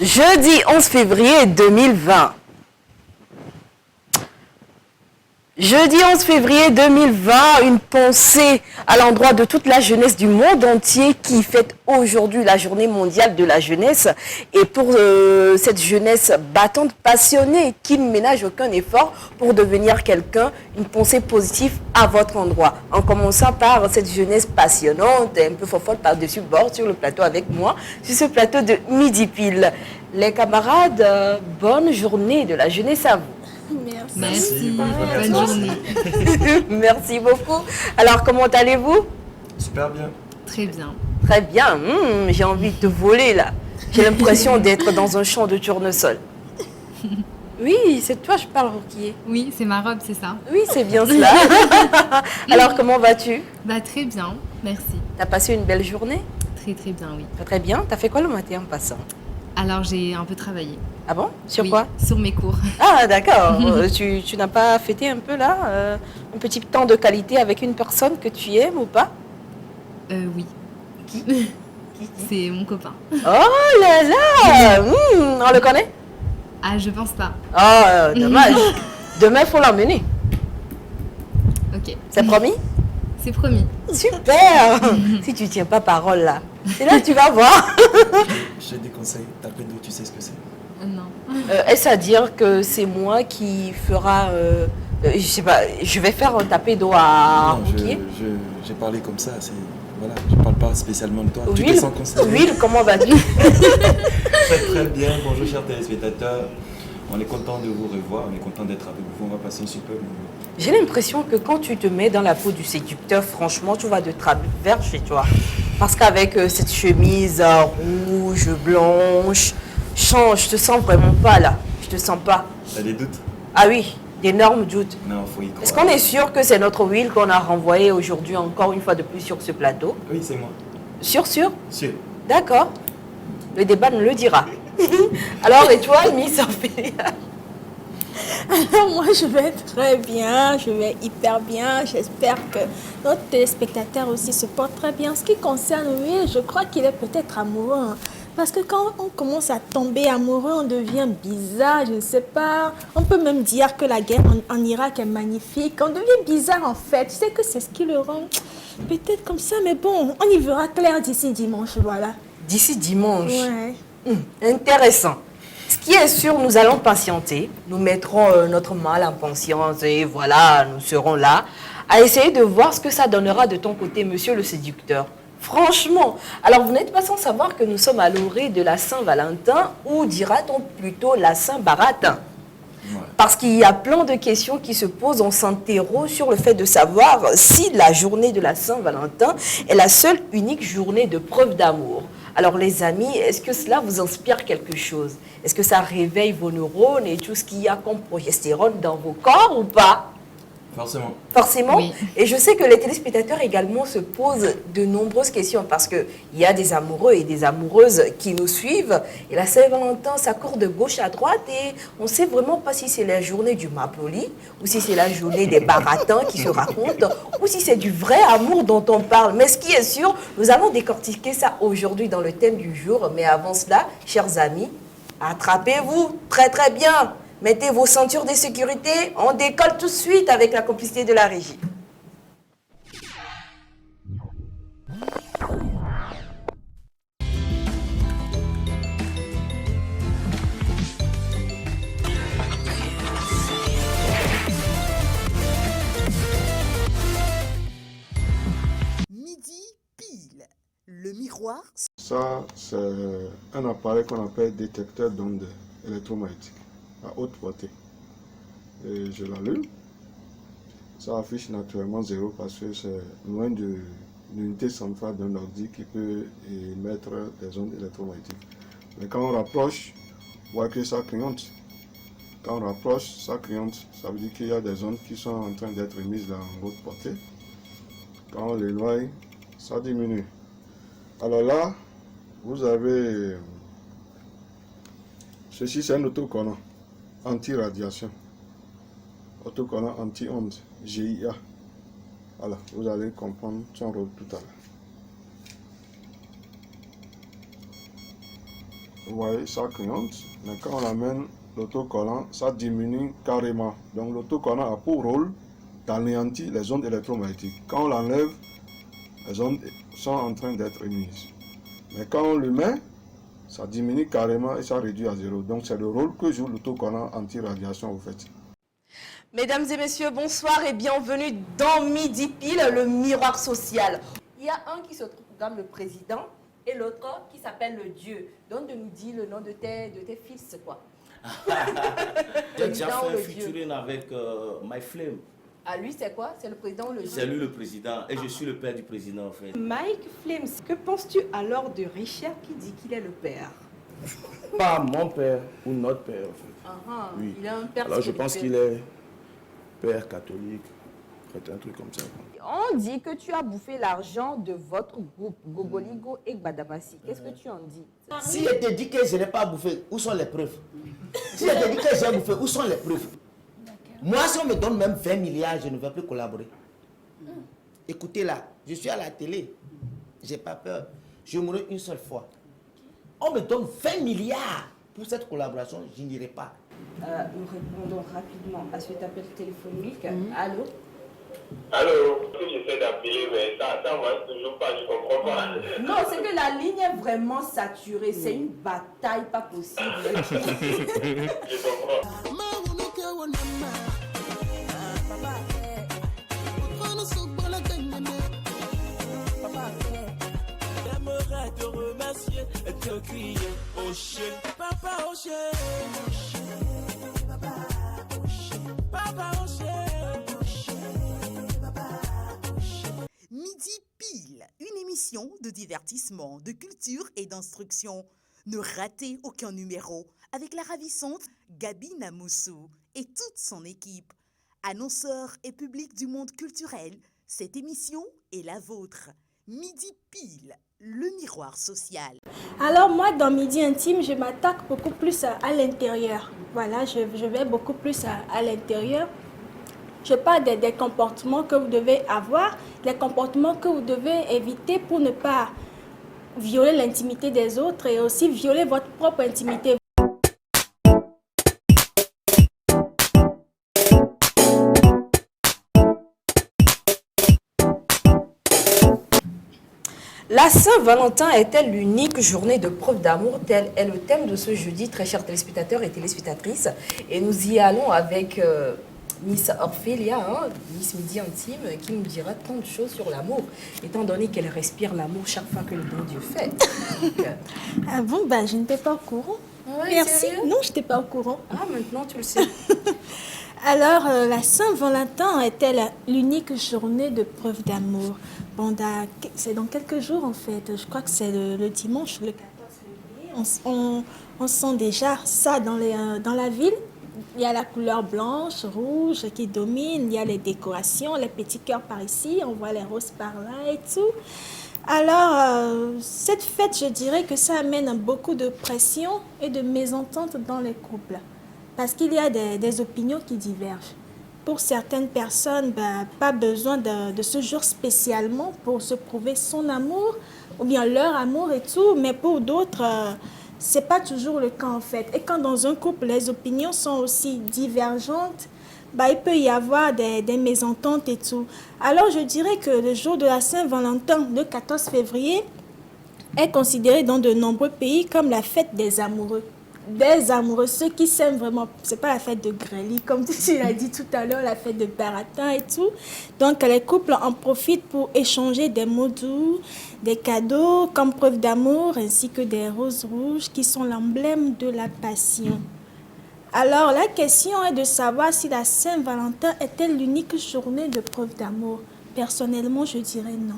Jeudi 11 février 2020. Jeudi 11 février 2020, une pensée à l'endroit de toute la jeunesse du monde entier qui fête aujourd'hui la journée mondiale de la jeunesse. Et pour cette jeunesse battante, passionnée, qui ne ménage aucun effort pour devenir quelqu'un, une pensée positive à votre endroit. En commençant par cette jeunesse passionnante, un peu fofolle par-dessus bord sur le plateau avec moi, sur ce plateau de Midi Pile. Les camarades, bonne journée de la jeunesse à vous. Merci. Bonne journée. Merci beaucoup. Alors, comment allez-vous? Super bien. Très bien. Très bien. J'ai envie de te voler là. J'ai l'impression d'être dans un champ de tournesol. Oui, c'est toi, je parle, Roquier. Oui, c'est ma robe, c'est ça. Oui, c'est bien cela. Alors, comment vas-tu? Très bien, merci. T'as passé une belle journée? Très bien, oui. Très bien. T'as fait quoi le matin en passant? Alors, j'ai un peu travaillé. Ah bon? Sur Oui, quoi? sur mes cours. Ah, d'accord. Tu n'as pas fêté un peu là un petit temps de qualité avec une personne que tu aimes ou pas? Oui. Qui? C'est mon copain. Oh là là! On le connaît? Ah, je pense pas. Oh, dommage. Demain, il faut l'emmener. Ok. C'est promis? C'est promis. Super! Si tu tiens pas parole là, c'est là que tu vas voir. J'ai des conseils. Taper d'eau, tu sais ce que c'est? Non. Est-ce à dire que c'est moi qui fera... je sais pas, je vais faire un tapé d'eau à Non, Roquier? j'ai parlé comme ça. Voilà, je parle pas spécialement de toi. Tu te Huile, sens concerné? Huile, comment vas-tu? Très bien. Bonjour chers téléspectateurs. On est content de vous revoir. On est content d'être avec vous. On va passer un super moment. J'ai l'impression que quand tu te mets dans la peau du séducteur, franchement, tu vas de travers chez toi. Parce qu'avec cette chemise rouge, blanche, je te sens vraiment pas là. Je te sens pas. T'as des doutes? Ah oui, d'énormes doutes. Non, faut y croire. Est-ce qu'on est sûr que c'est notre huile qu'on a renvoyée aujourd'hui encore une fois de plus sur ce plateau? Oui, c'est moi. Sûr? Sûr. D'accord. Le débat nous le dira. Alors, et toi, Miss Ophélia? Alors moi je vais très bien, je vais hyper bien. J'espère que notre téléspectateur aussi se porte très bien. Ce qui concerne lui, je crois qu'il est peut-être amoureux. Hein. Parce que quand on commence à tomber amoureux, on devient bizarre, je ne sais pas. On peut même dire que la guerre en Irak est magnifique. On devient bizarre en fait. Tu sais que c'est ce qui le rend peut-être comme ça. Mais bon, on y verra clair d'ici dimanche, voilà. D'ici dimanche. Ouais. Intéressant. Ce qui est sûr, nous allons patienter. Nous mettrons notre mal en patience et voilà, nous serons là à essayer de voir ce que ça donnera de ton côté, monsieur le séducteur. Franchement, alors vous n'êtes pas sans savoir que nous sommes à l'orée de la Saint-Valentin ou dira-t-on plutôt la Saint-Baratin? Ouais. Parce qu'il y a plein de questions qui se posent, on s'interroge sur le fait de savoir si la journée de la Saint-Valentin est la seule unique journée de preuve d'amour. Alors les amis, est-ce que cela vous inspire quelque chose? Est-ce que ça réveille vos neurones et tout ce qu'il y a comme progestérone dans vos corps ou pas? Forcément. Forcément. Oui. Et je sais que les téléspectateurs également se posent de nombreuses questions parce qu'il y a des amoureux et des amoureuses qui nous suivent. Et la Saint-Valentin, ça court de gauche à droite et on ne sait vraiment pas si c'est la journée du Mapoli ou si c'est la journée des baratins qui se racontent ou si c'est du vrai amour dont on parle. Mais ce qui est sûr, nous allons décortiquer ça aujourd'hui dans le thème du jour. Mais avant cela, chers amis, attrapez-vous très bien. Mettez vos ceintures de sécurité, on décolle tout de suite avec la complicité de la régie. Midi pile. Le miroir. Ça, c'est un appareil qu'on appelle détecteur d'ondes électromagnétiques à haute portée. Et je l'allume. Ça affiche naturellement 0 parce que c'est loin de l'unité centrale d'un ordi qui peut émettre des ondes électromagnétiques. Mais quand on rapproche, on voit que ça clignote. Quand on rapproche, ça clignote. Ça veut dire qu'il y a des ondes qui sont en train d'être émises dans haute portée. Quand on l'éloigne, ça diminue. Alors là, vous avez... Ceci, c'est un autocollant anti-radiation. Autocollant anti-onde, GIA. Voilà, vous allez comprendre son rôle tout à l'heure. vous voyez, ça clignote. Mais quand on amène l'autocollant, ça diminue carrément. Donc l'autocollant a pour rôle d'anéantir les ondes électromagnétiques. Quand on l'enlève, les ondes sont en train d'être émises. Mais quand on le met, ça diminue carrément et ça réduit à zéro. Donc c'est le rôle que joue l'autocollant anti-radiation au fait. Mesdames et messieurs, bonsoir et bienvenue dans Midi Pile, le miroir social. Il y a un qui se trouve comme le président et l'autre qui s'appelle le Dieu. Donc de nous dire le nom de tes fils, c'est quoi? J'ai déjà fait un featuring avec My Flame. Ah, lui, c'est quoi? C'est le président ou le Dieu? C'est lui le président et je suis le père du président en fait. Mike Flames, que penses-tu alors de Richard qui dit qu'il est le père? Pas mon père ou notre père en fait. Oui. Il a un père. Alors je pense qu'il est père catholique, un truc comme ça. On dit que tu as bouffé l'argent de votre groupe, Gogoligo et Gbadabassi. Qu'est-ce que tu en dis? Si je te dis que je n'ai pas bouffé, où sont les preuves? Si je te dis que j'ai bouffé, où sont les preuves? Moi, si on me donne même 20 milliards, je ne vais plus collaborer. Écoutez là, je suis à la télé. Je n'ai pas peur. Je mourrai une seule fois. On me donne 20 milliards pour cette collaboration, je n'irai pas. Nous répondons rapidement à cet appel téléphonique. Allô? Allô, j'essaie d'appeler, mais ça marche toujours pas, je comprends pas. Non, c'est que la ligne est vraiment saturée. C'est une bataille pas possible. Je comprends. J'aimerais te remercier et te crier au chien. Papa au chien. Papa au chien. Midi Pile, une émission de divertissement, de culture et d'instruction. Ne ratez aucun numéro avec la ravissante Gabi Namoussou et toute son équipe. Annonceurs et public du monde culturel, cette émission est la vôtre. Midi Pile, le miroir social. Alors moi, dans Midi Intime, je m'attaque beaucoup plus à l'intérieur. Voilà, je vais beaucoup plus à l'intérieur. Je parle des comportements que vous devez avoir, des comportements que vous devez éviter pour ne pas violer l'intimité des autres et aussi violer votre propre intimité. La Saint-Valentin est-elle l'unique journée de preuve d'amour? Tel est le thème de ce jeudi, très chers téléspectateurs et téléspectatrices. Et nous y allons avec Miss Orphelia, Miss Midi Intime, qui nous dira tant de choses sur l'amour, étant donné qu'elle respire l'amour chaque fois que le bon Dieu fait. Ah bon, ben je n'étais pas au courant. Ouais, merci. sérieux? Non, je n'étais pas au courant. Ah, maintenant tu le sais. Alors, la Saint-Valentin est-elle l'unique journée de preuve d'amour? Bon, c'est dans quelques jours en fait. Je crois que c'est le dimanche, le 14 février. On sent déjà ça dans la ville. Il y a la couleur blanche, rouge qui domine. Il y a les décorations, les petits cœurs par ici. On voit les roses par là et tout. Alors, cette fête, je dirais que ça amène beaucoup de pression et de mésentente dans les couples. Parce qu'il y a des opinions qui divergent. Pour certaines personnes, pas besoin de ce jour spécialement pour se prouver son amour ou bien leur amour et tout. Mais pour d'autres, c'est pas toujours le cas en fait. Et quand dans un couple, les opinions sont aussi divergentes, il peut y avoir des mésententes et tout. Alors je dirais que le jour de la Saint-Valentin, le 14 février, est considéré dans de nombreux pays comme la fête des amoureux. Des amoureux, ceux qui s'aiment vraiment. C'est pas la fête de Grély, comme tu l'as dit tout à l'heure, la fête de Baratin et tout. Donc les couples en profitent pour échanger des mots doux, des cadeaux comme preuve d'amour, ainsi que des roses rouges qui sont l'emblème de la passion. Alors la question est de savoir si la Saint-Valentin est-elle l'unique journée de preuve d'amour. Personnellement, je dirais non.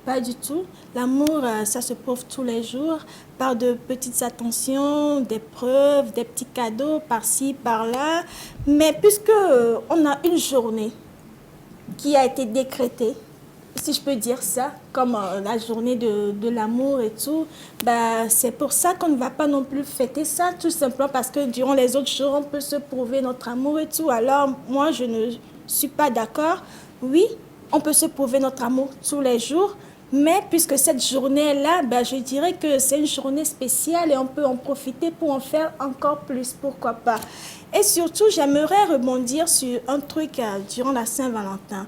Pas du tout. L'amour, ça se prouve tous les jours par de petites attentions, des preuves, des petits cadeaux par-ci, par-là. Mais puisque on a une journée qui a été décrétée, si je peux dire ça, comme la journée de l'amour et tout, c'est pour ça qu'on ne va pas non plus fêter ça, tout simplement parce que durant les autres jours, on peut se prouver notre amour et tout. Alors, moi, je ne suis pas d'accord. Oui, on peut se prouver notre amour tous les jours, Mais puisque cette journée-là, ben, je dirais que c'est une journée spéciale et on peut en profiter pour en faire encore plus, pourquoi pas. Et surtout, j'aimerais rebondir sur un truc durant la Saint-Valentin.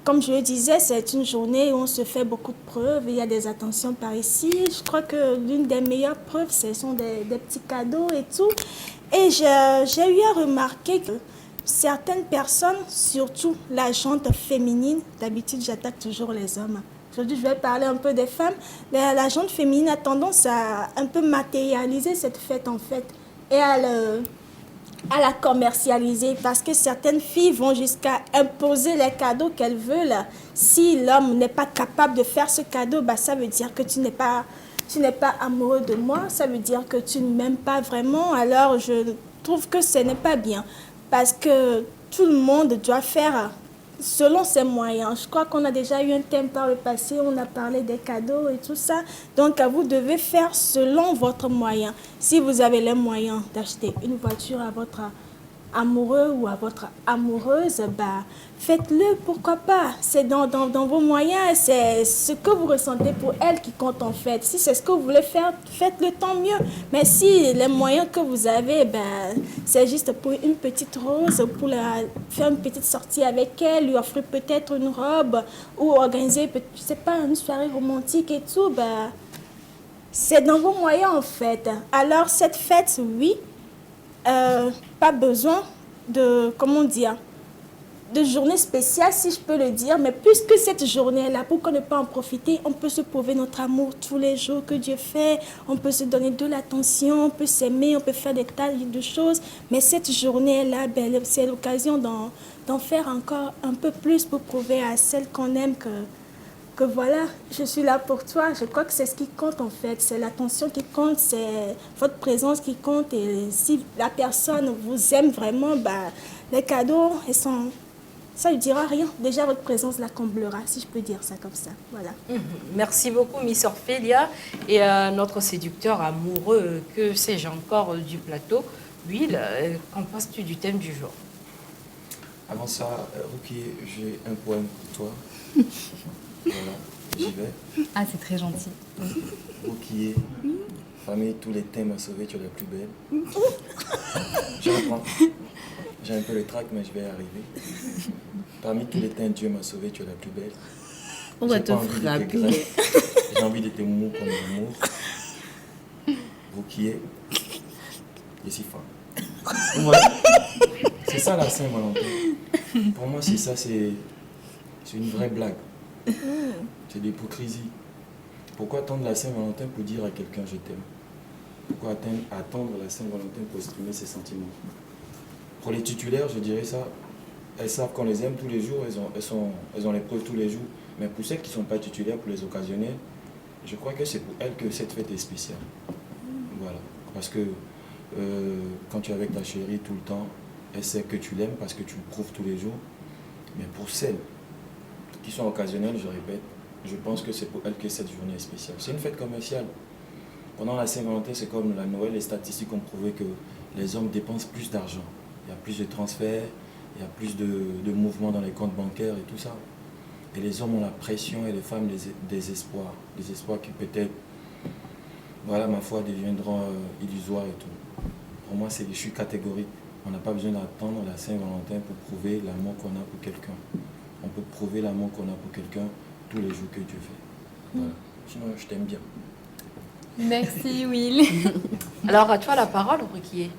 Comme je le disais, c'est une journée où on se fait beaucoup de preuves, il y a des attentions par ici. Je crois que l'une des meilleures preuves, ce sont des petits cadeaux et tout. Et j'ai eu à remarquer que certaines personnes, surtout la gente féminine, d'habitude j'attaque toujours les hommes. Aujourd'hui, je vais parler un peu des femmes. La gente féminine a tendance à un peu matérialiser cette fête en fait et à la commercialiser parce que certaines filles vont jusqu'à imposer les cadeaux qu'elles veulent. Si l'homme n'est pas capable de faire ce cadeau, bah, ça veut dire que tu n'es pas amoureux de moi, ça veut dire que tu ne m'aimes pas vraiment. Alors je trouve que ce n'est pas bien parce que tout le monde doit faire selon ses moyens. Je crois qu'on a déjà eu un thème par le passé, on a parlé des cadeaux et tout ça. Donc, vous devez faire selon votre moyen. Si vous avez les moyens d'acheter une voiture à votre amoureux ou à votre amoureuse, bah, faites-le, pourquoi pas. C'est dans vos moyens, c'est ce que vous ressentez pour elle qui compte en fait. Si c'est ce que vous voulez faire, faites-le tant mieux. Mais si les moyens que vous avez, ben, c'est juste pour une petite rose, pour faire une petite sortie avec elle, lui offrir peut-être une robe ou organiser, je sais pas, une soirée romantique et tout, ben, c'est dans vos moyens en fait. Alors cette fête, oui, pas besoin de, comment dire, de journée spéciale, si je peux le dire, mais puisque cette journée est là, pourquoi ne pas en profiter? On peut se prouver notre amour tous les jours que Dieu fait, on peut se donner de l'attention, on peut s'aimer, on peut faire des tas de choses, mais cette journée est là, ben, c'est l'occasion d'en faire encore un peu plus pour prouver à celle qu'on aime que voilà, je suis là pour toi. Je crois que c'est ce qui compte en fait. C'est l'attention qui compte, c'est votre présence qui compte. Et si la personne vous aime vraiment, bah, les cadeaux, ça ne lui dira rien. Déjà, votre présence la comblera, si je peux dire ça comme ça. Voilà. Merci beaucoup, Miss Orphelia. Et notre séducteur amoureux, que sais-je encore du plateau, Will, qu'en penses-tu du thème du jour? Avant ça, Ruki, j'ai un poème pour toi. Voilà, j'y vais. Ah, c'est très gentil. Ruki, parmi tous les thèmes à sauver, tu es la plus belle. Je reprends. J'ai un peu le trac, mais je vais y arriver. Parmi tous les thèmes, Dieu m'a sauvé, tu es la plus belle. On va te frapper. J'ai envie de te mou comme l'amour. Ruki, je suis fan. Ouais. C'est ça la Saint-Valentin. Pour moi, c'est ça, c'est une vraie blague. C'est de l'hypocrisie. Pourquoi attendre la Saint-Valentin pour dire à quelqu'un je t'aime? Pourquoi attendre la Saint-Valentin pour exprimer ses sentiments? Pour les titulaires, je dirais ça, elles savent qu'on les aime tous les jours, elles ont les preuves tous les jours. Mais pour celles qui ne sont pas titulaires, pour les occasionnels, je crois que c'est pour elles que cette fête est spéciale. Voilà. Parce que quand tu es avec ta chérie tout le temps, elle sait que tu l'aimes parce que tu le prouves tous les jours. Mais pour celles qui sont occasionnelles, je répète, je pense que c'est pour elles que cette journée est spéciale. C'est une fête commerciale. Pendant la Saint-Valentin, c'est comme la Noël, les statistiques ont prouvé que les hommes dépensent plus d'argent. Il y a plus de transferts, il y a plus de mouvements dans les comptes bancaires et tout ça. Et les hommes ont la pression et les femmes des espoirs. Des espoirs qui peut-être, voilà, ma foi, deviendront illusoires et tout. Pour moi, je suis catégorique. On n'a pas besoin d'attendre la Saint-Valentin pour prouver l'amour qu'on a pour quelqu'un. On peut prouver l'amour qu'on a pour quelqu'un tous les jours que Dieu fait. Voilà. Sinon, je t'aime bien. Merci, Will. Alors, à toi la parole, Ruki.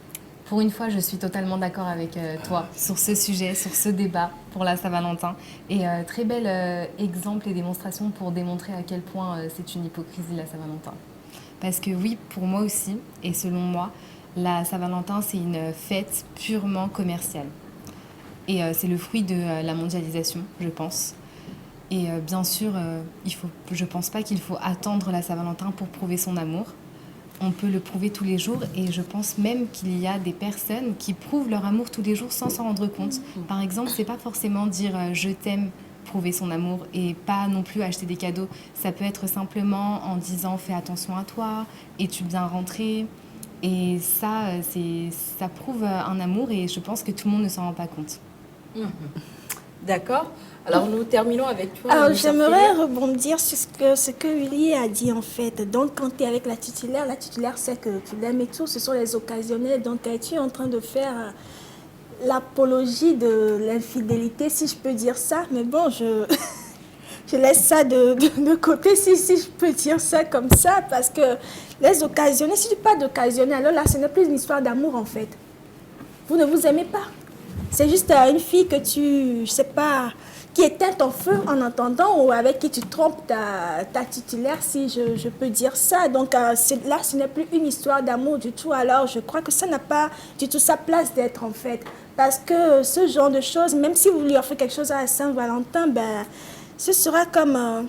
Pour une fois, je suis totalement d'accord avec toi sur ce sujet, sur ce débat pour la Saint-Valentin. Et très bel exemple et démonstration pour démontrer à quel point c'est une hypocrisie la Saint-Valentin. Parce que oui, pour moi aussi, et selon moi, la Saint-Valentin, c'est une fête purement commerciale. Et c'est le fruit de la mondialisation, je pense. Et bien sûr, je ne pense pas qu'il faut attendre la Saint-Valentin pour prouver son amour. On peut le prouver tous les jours et je pense même qu'il y a des personnes qui prouvent leur amour tous les jours sans s'en rendre compte. Par exemple, c'est pas forcément dire je t'aime, prouver son amour et pas non plus acheter des cadeaux. Ça peut être simplement en disant fais attention à toi, es-tu bien rentré? Et ça prouve un amour et je pense que tout le monde ne s'en rend pas compte. D'accord. Alors, nous terminons avec toi. Alors, Moussa j'aimerais Philippe. rebondir sur ce que Willy a dit en fait. Donc, quand tu es avec la titulaire sait que tu l'aimes et tout. Ce sont les occasionnels. Donc, tu es en train de faire l'apologie de l'infidélité, si je peux dire ça. Mais bon, je laisse ça de côté, si je peux dire ça comme ça. Parce que les occasionnels, si tu parles d'occasionnels, alors là, ce n'est plus une histoire d'amour en fait. Vous ne vous aimez pas. C'est juste une fille que tu, je sais pas, qui éteint ton feu en entendant ou avec qui tu trompes ta titulaire, si je peux dire ça. Donc là, ce n'est plus une histoire d'amour du tout. Alors, je crois que ça n'a pas du tout sa place d'être en fait. Parce que ce genre de choses, même si vous lui offrez quelque chose à Saint-Valentin, ben, ce sera comme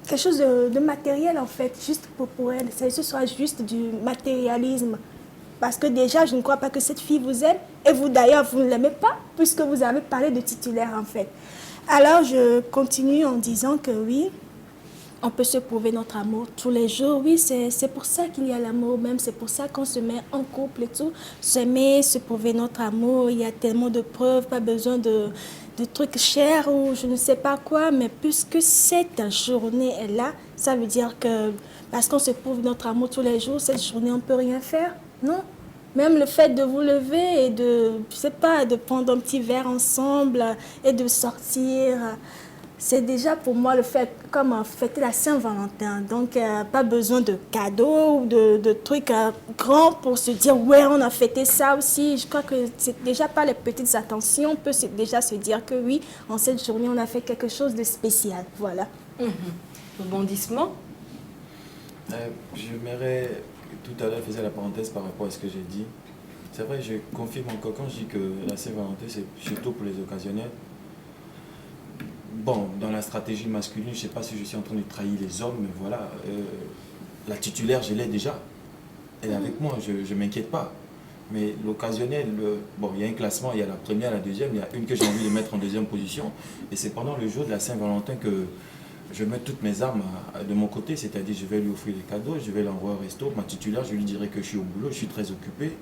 quelque chose de matériel en fait, juste pour elle. Ce sera juste du matérialisme. Parce que déjà, je ne crois pas que cette fille vous aime. Et vous d'ailleurs, vous ne l'aimez pas, puisque vous avez parlé de titulaire en fait. Alors, je continue en disant que oui, on peut se prouver notre amour tous les jours. Oui, c'est pour ça qu'il y a l'amour même. C'est pour ça qu'on se met en couple et tout. S'aimer, se prouver notre amour. Il y a tellement de preuves, pas besoin de trucs chers ou je ne sais pas quoi. Mais puisque cette journée est là, ça veut dire que parce qu'on se prouve notre amour tous les jours, cette journée, on ne peut rien faire. Non. Même le fait de vous lever et de, je sais pas, de prendre un petit verre ensemble et de sortir, c'est déjà pour moi le fait, comme fêter la Saint-Valentin. Donc, pas besoin de cadeaux ou de trucs grands pour se dire, ouais, on a fêté ça aussi. Je crois que c'est déjà pas les petites attentions. On peut déjà se dire que oui, en cette journée, on a fait quelque chose de spécial. Voilà. Rebondissement. J'aimerais... Tout à l'heure, je faisais la parenthèse par rapport à ce que j'ai dit. C'est vrai, je confirme encore quand je dis que la Saint-Valentin, c'est surtout pour les occasionnels. Bon, dans la stratégie masculine, je ne sais pas si je suis en train de trahir les hommes, mais voilà, la titulaire, je l'ai déjà. Elle est avec moi, je ne m'inquiète pas. Mais l'occasionnel, bon, il y a un classement, il y a la première, la deuxième, il y a une que j'ai envie de mettre en deuxième position. Et c'est pendant le jour de la Saint-Valentin que je mets toutes mes armes de mon côté, c'est-à-dire je vais lui offrir des cadeaux, je vais l'envoyer au resto, ma titulaire, je lui dirai que je suis au boulot, je suis très occupé.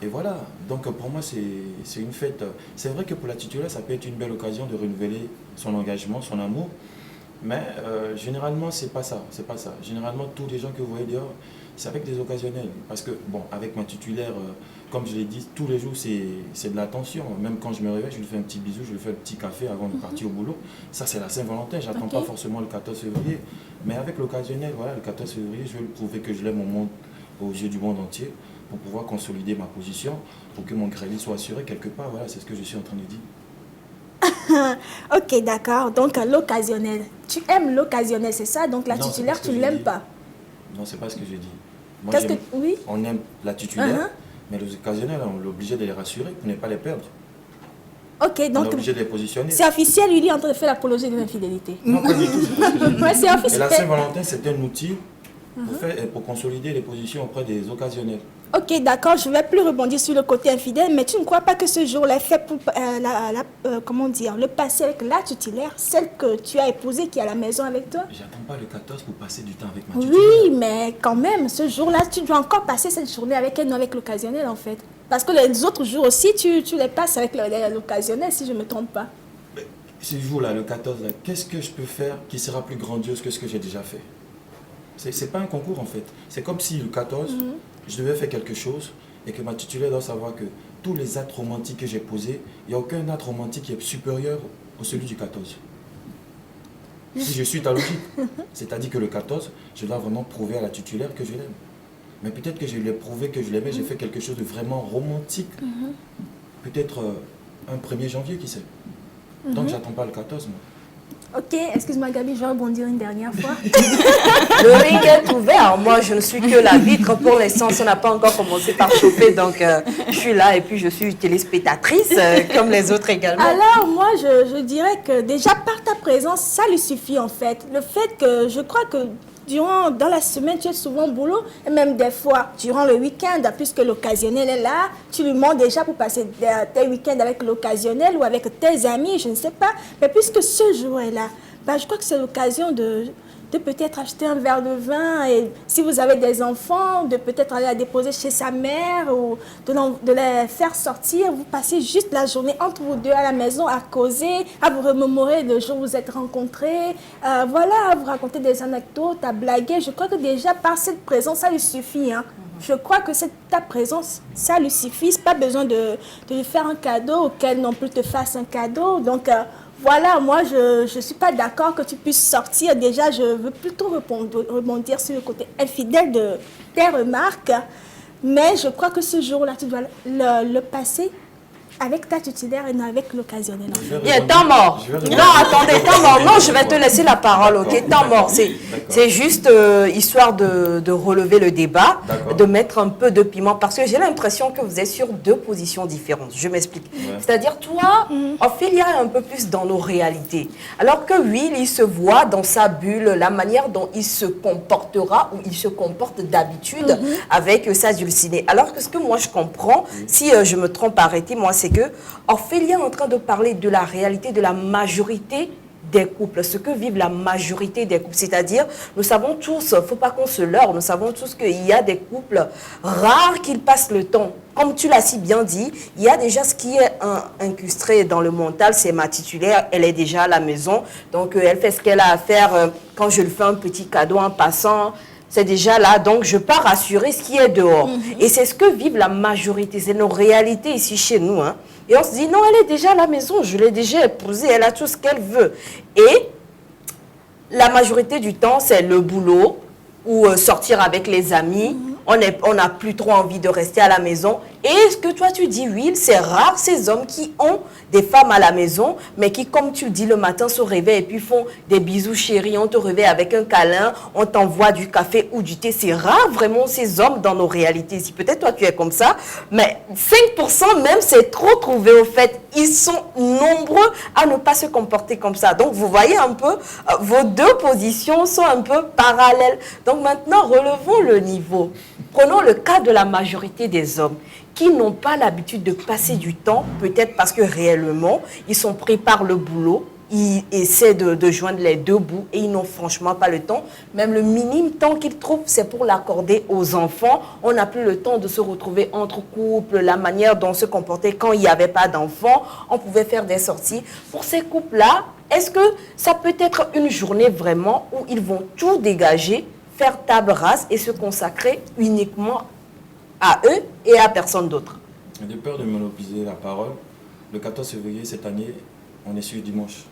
Et voilà, donc pour moi c'est une fête. C'est vrai que pour la titulaire, ça peut être une belle occasion de renouveler son engagement, son amour, mais généralement c'est pas ça, c'est pas ça. Généralement tous les gens que vous voyez dehors, c'est avec des occasionnels. Parce que bon, avec ma titulaire, comme je l'ai dit, tous les jours c'est de l'attention. Même quand je me réveille, je lui fais un petit bisou, je lui fais un petit café avant de partir au boulot. Ça c'est la Saint-Valentin, j'attends pas forcément le 14 février. Mais avec l'occasionnel, voilà, le 14 février, je vais lui prouver que je l'aime au monde, aux yeux du monde entier, pour pouvoir consolider ma position, pour que mon crédit soit assuré quelque part. Voilà, c'est ce que je suis en train de dire. Ok, d'accord. Donc, l'occasionnel. Tu aimes l'occasionnel, c'est ça? Donc, la titulaire, tu ne l'aimes pas? Non, c'est pas ce que j'ai dit. Moi, Qu'est-ce que... Oui? On aime la titulaire, mais les occasionnels, on est obligé de les rassurer pour ne pas les perdre. Ok, donc... On est obligé de les positionner. C'est officiel, lui, il est en train de faire l'apologie de l'infidélité. Non, pas du tout, c'est pas ce que j'ai dit. Ouais, c'est officiel. Et la Saint-Valentin, c'est un outil pour consolider les positions auprès des occasionnels. Ok, d'accord, je ne vais plus rebondir sur le côté infidèle, mais tu ne crois pas que ce jour-là est fait pour, comment dire, le passer avec la titulaire, celle que tu as épousée qui est à la maison avec toi? J'attends pas le 14 pour passer du temps avec ma titulaire. Oui, mais quand même, ce jour-là, tu dois encore passer cette journée avec elle, non avec l'occasionnel en fait. Parce que les autres jours aussi, tu les passes avec l'occasionnel, si je ne me trompe pas. Mais ce jour-là, le 14, qu'est-ce que je peux faire qui sera plus grandiose que ce que j'ai déjà fait? C'est pas un concours en fait. C'est comme si le 14, je devais faire quelque chose et que ma titulaire doit savoir que tous les actes romantiques que j'ai posés, il n'y a aucun acte romantique qui est supérieur au celui du 14. Si je suis ta logique, c'est-à-dire que le 14, je dois vraiment prouver à la titulaire que je l'aime. Mais peut-être que je lui ai prouvé que je l'aimais, j'ai fait quelque chose de vraiment romantique. Peut-être un 1er janvier, qui sait. Donc j'attends pas le 14, moi. Ok, excuse-moi Gabi, je vais rebondir une dernière fois. Le ring est ouvert. Moi, je ne suis que la vitre. Pour l'instant, ça n'a pas encore commencé par chauffer. Donc, je suis là et puis je suis téléspectatrice, comme les autres également. Alors, moi, je dirais que déjà, par ta présence, ça lui suffit en fait. Le fait que je crois que dans la semaine, tu es souvent au boulot, et même des fois, durant le week-end, puisque l'occasionnel est là, tu lui demandes déjà pour passer tes week-ends avec l'occasionnel ou avec tes amis, je ne sais pas. Mais puisque ce jour est là, je crois que c'est l'occasion de de peut-être acheter un verre de vin et si vous avez des enfants, de peut-être aller la déposer chez sa mère ou de les faire sortir. Vous passez juste la journée entre vous deux à la maison à causer, à vous remémorer le jour où vous êtes rencontrés. Voilà, à vous raconter des anecdotes, à blaguer. Je crois que déjà par cette présence, ça lui suffit. Hein. Je crois que ta présence, ça lui suffit. Pas besoin de lui faire un cadeau ou qu'elle non plus te fasse un cadeau. Donc, voilà, moi, je ne suis pas d'accord que tu puisses sortir. Déjà, je veux plutôt rebondir sur le côté infidèle de tes remarques. Mais je crois que ce jour-là, tu dois le passer avec ta tutélaire et non avec l'occasionnel. Bien, temps mort. Non, attendez, temps mort. Non, je vais te laisser la parole, ok? Temps mort. C'est juste histoire de relever le débat, de mettre un peu de piment, parce que j'ai l'impression que vous êtes sur deux positions différentes. Je m'explique. Ouais. C'est-à-dire, toi, Ophélia est un peu plus dans nos réalités. Alors que Will, il se voit dans sa bulle, la manière dont il se comportera ou il se comporte d'habitude avec sa dulcinée. Alors que ce que moi, je comprends, si je me trompe, arrêtez-moi, c'est que Ophélia est en train de parler de la réalité de la majorité des couples, ce que vivent la majorité des couples. C'est-à-dire, nous savons tous, il ne faut pas qu'on se leurre, nous savons tous qu'il y a des couples rares qui passent le temps. Comme tu l'as si bien dit, il y a déjà ce qui est incrusté dans le mental, c'est ma titulaire, elle est déjà à la maison, donc elle fait ce qu'elle a à faire quand je lui fais un petit cadeau en passant. C'est déjà là, donc je pars assurer ce qui est dehors. Et c'est ce que vivent la majorité, c'est nos réalités ici chez nous. Hein. Et on se dit, non, elle est déjà à la maison, je l'ai déjà épousée, elle a tout ce qu'elle veut. Et la majorité du temps, c'est le boulot ou sortir avec les amis. On n'a plus trop envie de rester à la maison. Et ce que toi tu dis, Will, c'est rare ces hommes qui ont des femmes à la maison, mais qui, comme tu le dis, le matin se réveillent et puis font des bisous chéris, on te réveille avec un câlin, on t'envoie du café ou du thé. C'est rare vraiment ces hommes dans nos réalités ici. Peut-être toi tu es comme ça, mais 5% même c'est trop trouvé au fait. Ils sont nombreux à ne pas se comporter comme ça. Donc vous voyez un peu, vos deux positions sont un peu parallèles. Donc maintenant, relevons le niveau. Prenons le cas de la majorité des hommes qui n'ont pas l'habitude de passer du temps, peut-être parce que réellement, ils sont pris par le boulot, ils essaient de joindre les deux bouts et ils n'ont franchement pas le temps. Même le minime temps qu'ils trouvent, c'est pour l'accorder aux enfants. On n'a plus le temps de se retrouver entre couples, la manière dont on se comportait quand il n'y avait pas d'enfants. On pouvait faire des sorties. Pour ces couples-là, est-ce que ça peut être une journée vraiment où ils vont tout dégager, faire table rase et se consacrer uniquement à eux et à personne d'autre? De peur de monopoliser la parole, le 14 février cette année, on est sur dimanche.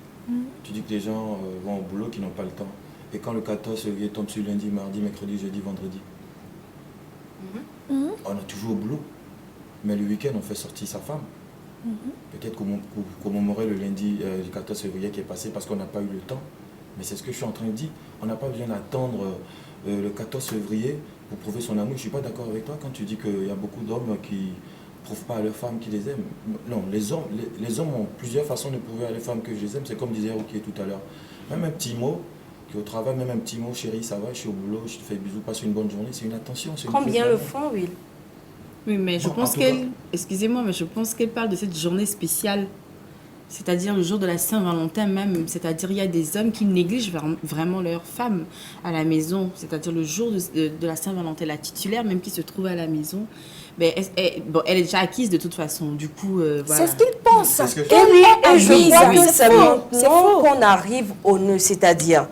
Tu dis que les gens vont au boulot qui n'ont pas le temps. Et quand le 14 février tombe sur lundi, mardi, mercredi, jeudi, vendredi, on est toujours au boulot. Mais le week-end, on fait sortir sa femme. Peut-être qu'on commémorer le lundi du 14 février qui est passé parce qu'on n'a pas eu le temps. Mais c'est ce que je suis en train de dire. On n'a pas besoin d'attendre le 14 février pour prouver son amour. Je ne suis pas d'accord avec toi quand tu dis qu'il y a beaucoup d'hommes qui ne prouvent pas à leurs femmes qu'ils les aiment. Non, les hommes ont plusieurs façons de prouver à leurs femmes que je les aime. C'est comme disait Ruki tout à l'heure. Même un petit mot, qui au travail, même un petit mot, chérie, ça va, je suis au boulot, je te fais bisous, passe une bonne journée, c'est une attention. Combien le font, Will? Oui, mais je pense qu'elle, excusez-moi, mais je pense qu'elle parle de cette journée spéciale. C'est-à-dire le jour de la Saint-Valentin même, c'est-à-dire il y a des hommes qui négligent vraiment leurs femmes à la maison, c'est-à-dire le jour de la Saint-Valentin, la titulaire même qui se trouve à la maison, mais elle est déjà acquise de toute façon, du coup, voilà. C'est ce qu'il pense. Et je crois que c'est maintenant qu'on arrive au nœud, c'est-à-dire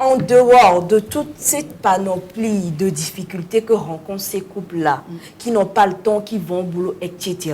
en dehors de toute cette panoplie de difficultés que rencontrent ces couples-là, qui n'ont pas le temps, qui vont au boulot, etc.,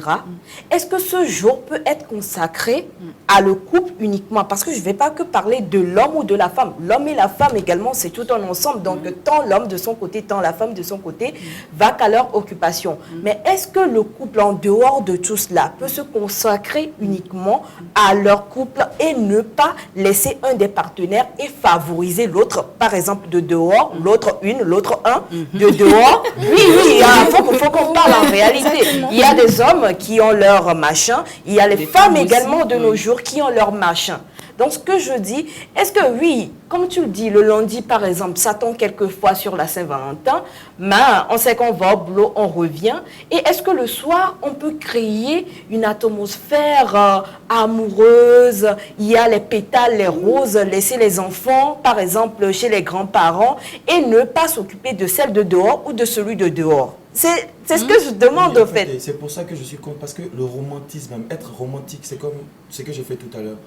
est-ce que ce jour peut être consacré à le couple uniquement? Parce que je ne vais pas que parler de l'homme ou de la femme. L'homme et la femme également, c'est tout un ensemble. Donc, tant l'homme de son côté, tant la femme de son côté, va qu'à leur occupation. Mais est-ce que le couple, en dehors de tout cela, peut se consacrer uniquement à leur couple et ne pas laisser un des partenaires et favoriser l'autre? Par exemple, de dehors, l'autre une, l'autre un, de dehors. Oui, il faut qu'on parle en réalité. Il y a des hommes qui ont leur machin, il y a les femmes également de nos jours qui ont leur machin. Donc, ce que je dis, est-ce que oui, comme tu le dis, le lundi, par exemple, ça tombe quelquefois sur la Saint-Valentin, mais on sait qu'on va au boulot, on revient. Et est-ce que le soir, on peut créer une atmosphère amoureuse? Il y a les pétales, les roses, laisser les enfants, par exemple, chez les grands-parents et ne pas s'occuper de celle de dehors ou de celui de dehors. C'est ce que je demande, Oui, au fait. C'est pour ça que je suis contre, parce que le romantisme, même être romantique, c'est comme ce que j'ai fait tout à l'heure.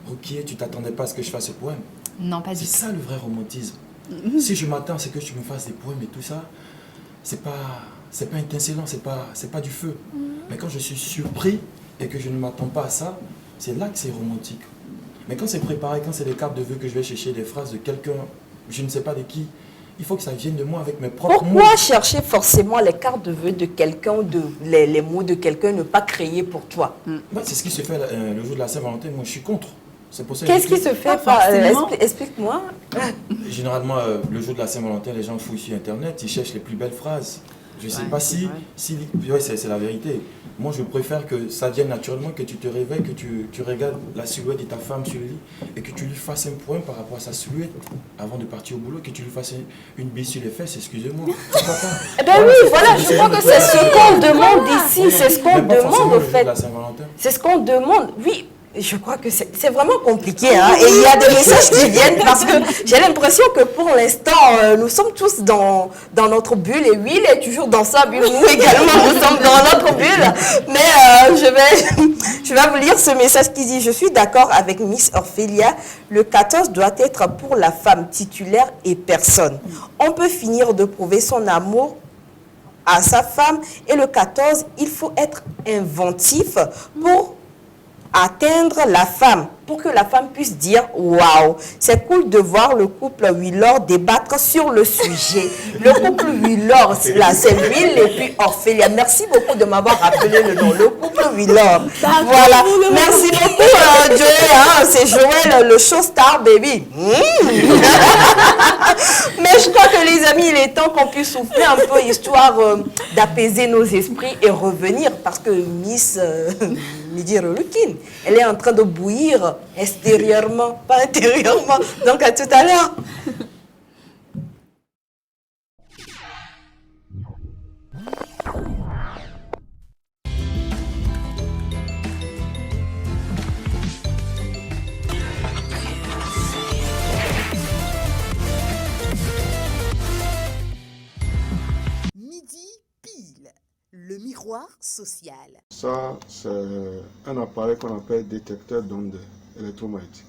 Ruquier, tu t'attendais pas à ce que je fasse ce poème? Non, pas du tout. C'est ça le vrai romantisme. Si je m'attends à ce que tu me fasses des poèmes et tout ça, c'est pas étincelant, c'est pas du feu. Mais quand je suis surpris et que je ne m'attends pas à ça, c'est là que c'est romantique. Mais quand c'est préparé, quand c'est des cartes de vœux que je vais chercher des phrases de quelqu'un, je ne sais pas de qui, il faut que ça vienne de moi avec mes propres mots. Pourquoi chercher forcément les cartes de vœux de quelqu'un ou les mots de quelqu'un, ne pas créer pour toi? Ouais, c'est ce qui se fait le jour de la Saint-Valentin. Moi, je suis contre. Qu'est-ce qui se fait? Explique-moi. Généralement, le jour de la Saint-Valentin, les gens fouillent sur Internet, ils cherchent les plus belles phrases. Je ne sais pas si ouais, c'est la vérité. Moi, je préfère que ça vienne naturellement, que tu te réveilles, que tu regardes la silhouette de ta femme sur le lit et que tu lui fasses un poème par rapport à sa silhouette avant de partir au boulot, que tu lui fasses une bise sur les fesses, excusez-moi. Eh bien oui, voilà, je crois que c'est ce qu'on demande ici, c'est ce qu'on demande au fait. C'est ce qu'on demande, oui. Je crois que c'est vraiment compliqué, hein? Et il y a des messages qui viennent parce que j'ai l'impression que pour l'instant, nous sommes tous dans notre bulle et Will est toujours dans sa bulle. Nous également, nous sommes dans notre bulle. Mais je vais vous lire ce message qui dit « Je suis d'accord avec Miss Ophélia, le 14 doit être pour la femme titulaire et personne. On peut finir de prouver son amour à sa femme et le 14, il faut être inventif pour atteindre la femme, pour que la femme puisse dire « Waouh, c'est cool de voir le couple Willor débattre sur le sujet. » Le couple Willor, là, c'est Will et puis Ophélia. Merci beaucoup de m'avoir rappelé le nom. Le couple Willor. Voilà. Merci beaucoup, Joël. Hein, c'est Joël, le showstar, baby. Mais je crois que les amis, il est temps qu'on puisse souffler un peu, histoire d'apaiser nos esprits et revenir, parce que Miss Midi Relukin, elle est en train de bouillir extérieurement, pas intérieurement. Donc à tout à l'heure. Midi pile, le miroir social. Ça, c'est un appareil qu'on appelle détecteur d'ondes électromagnétiques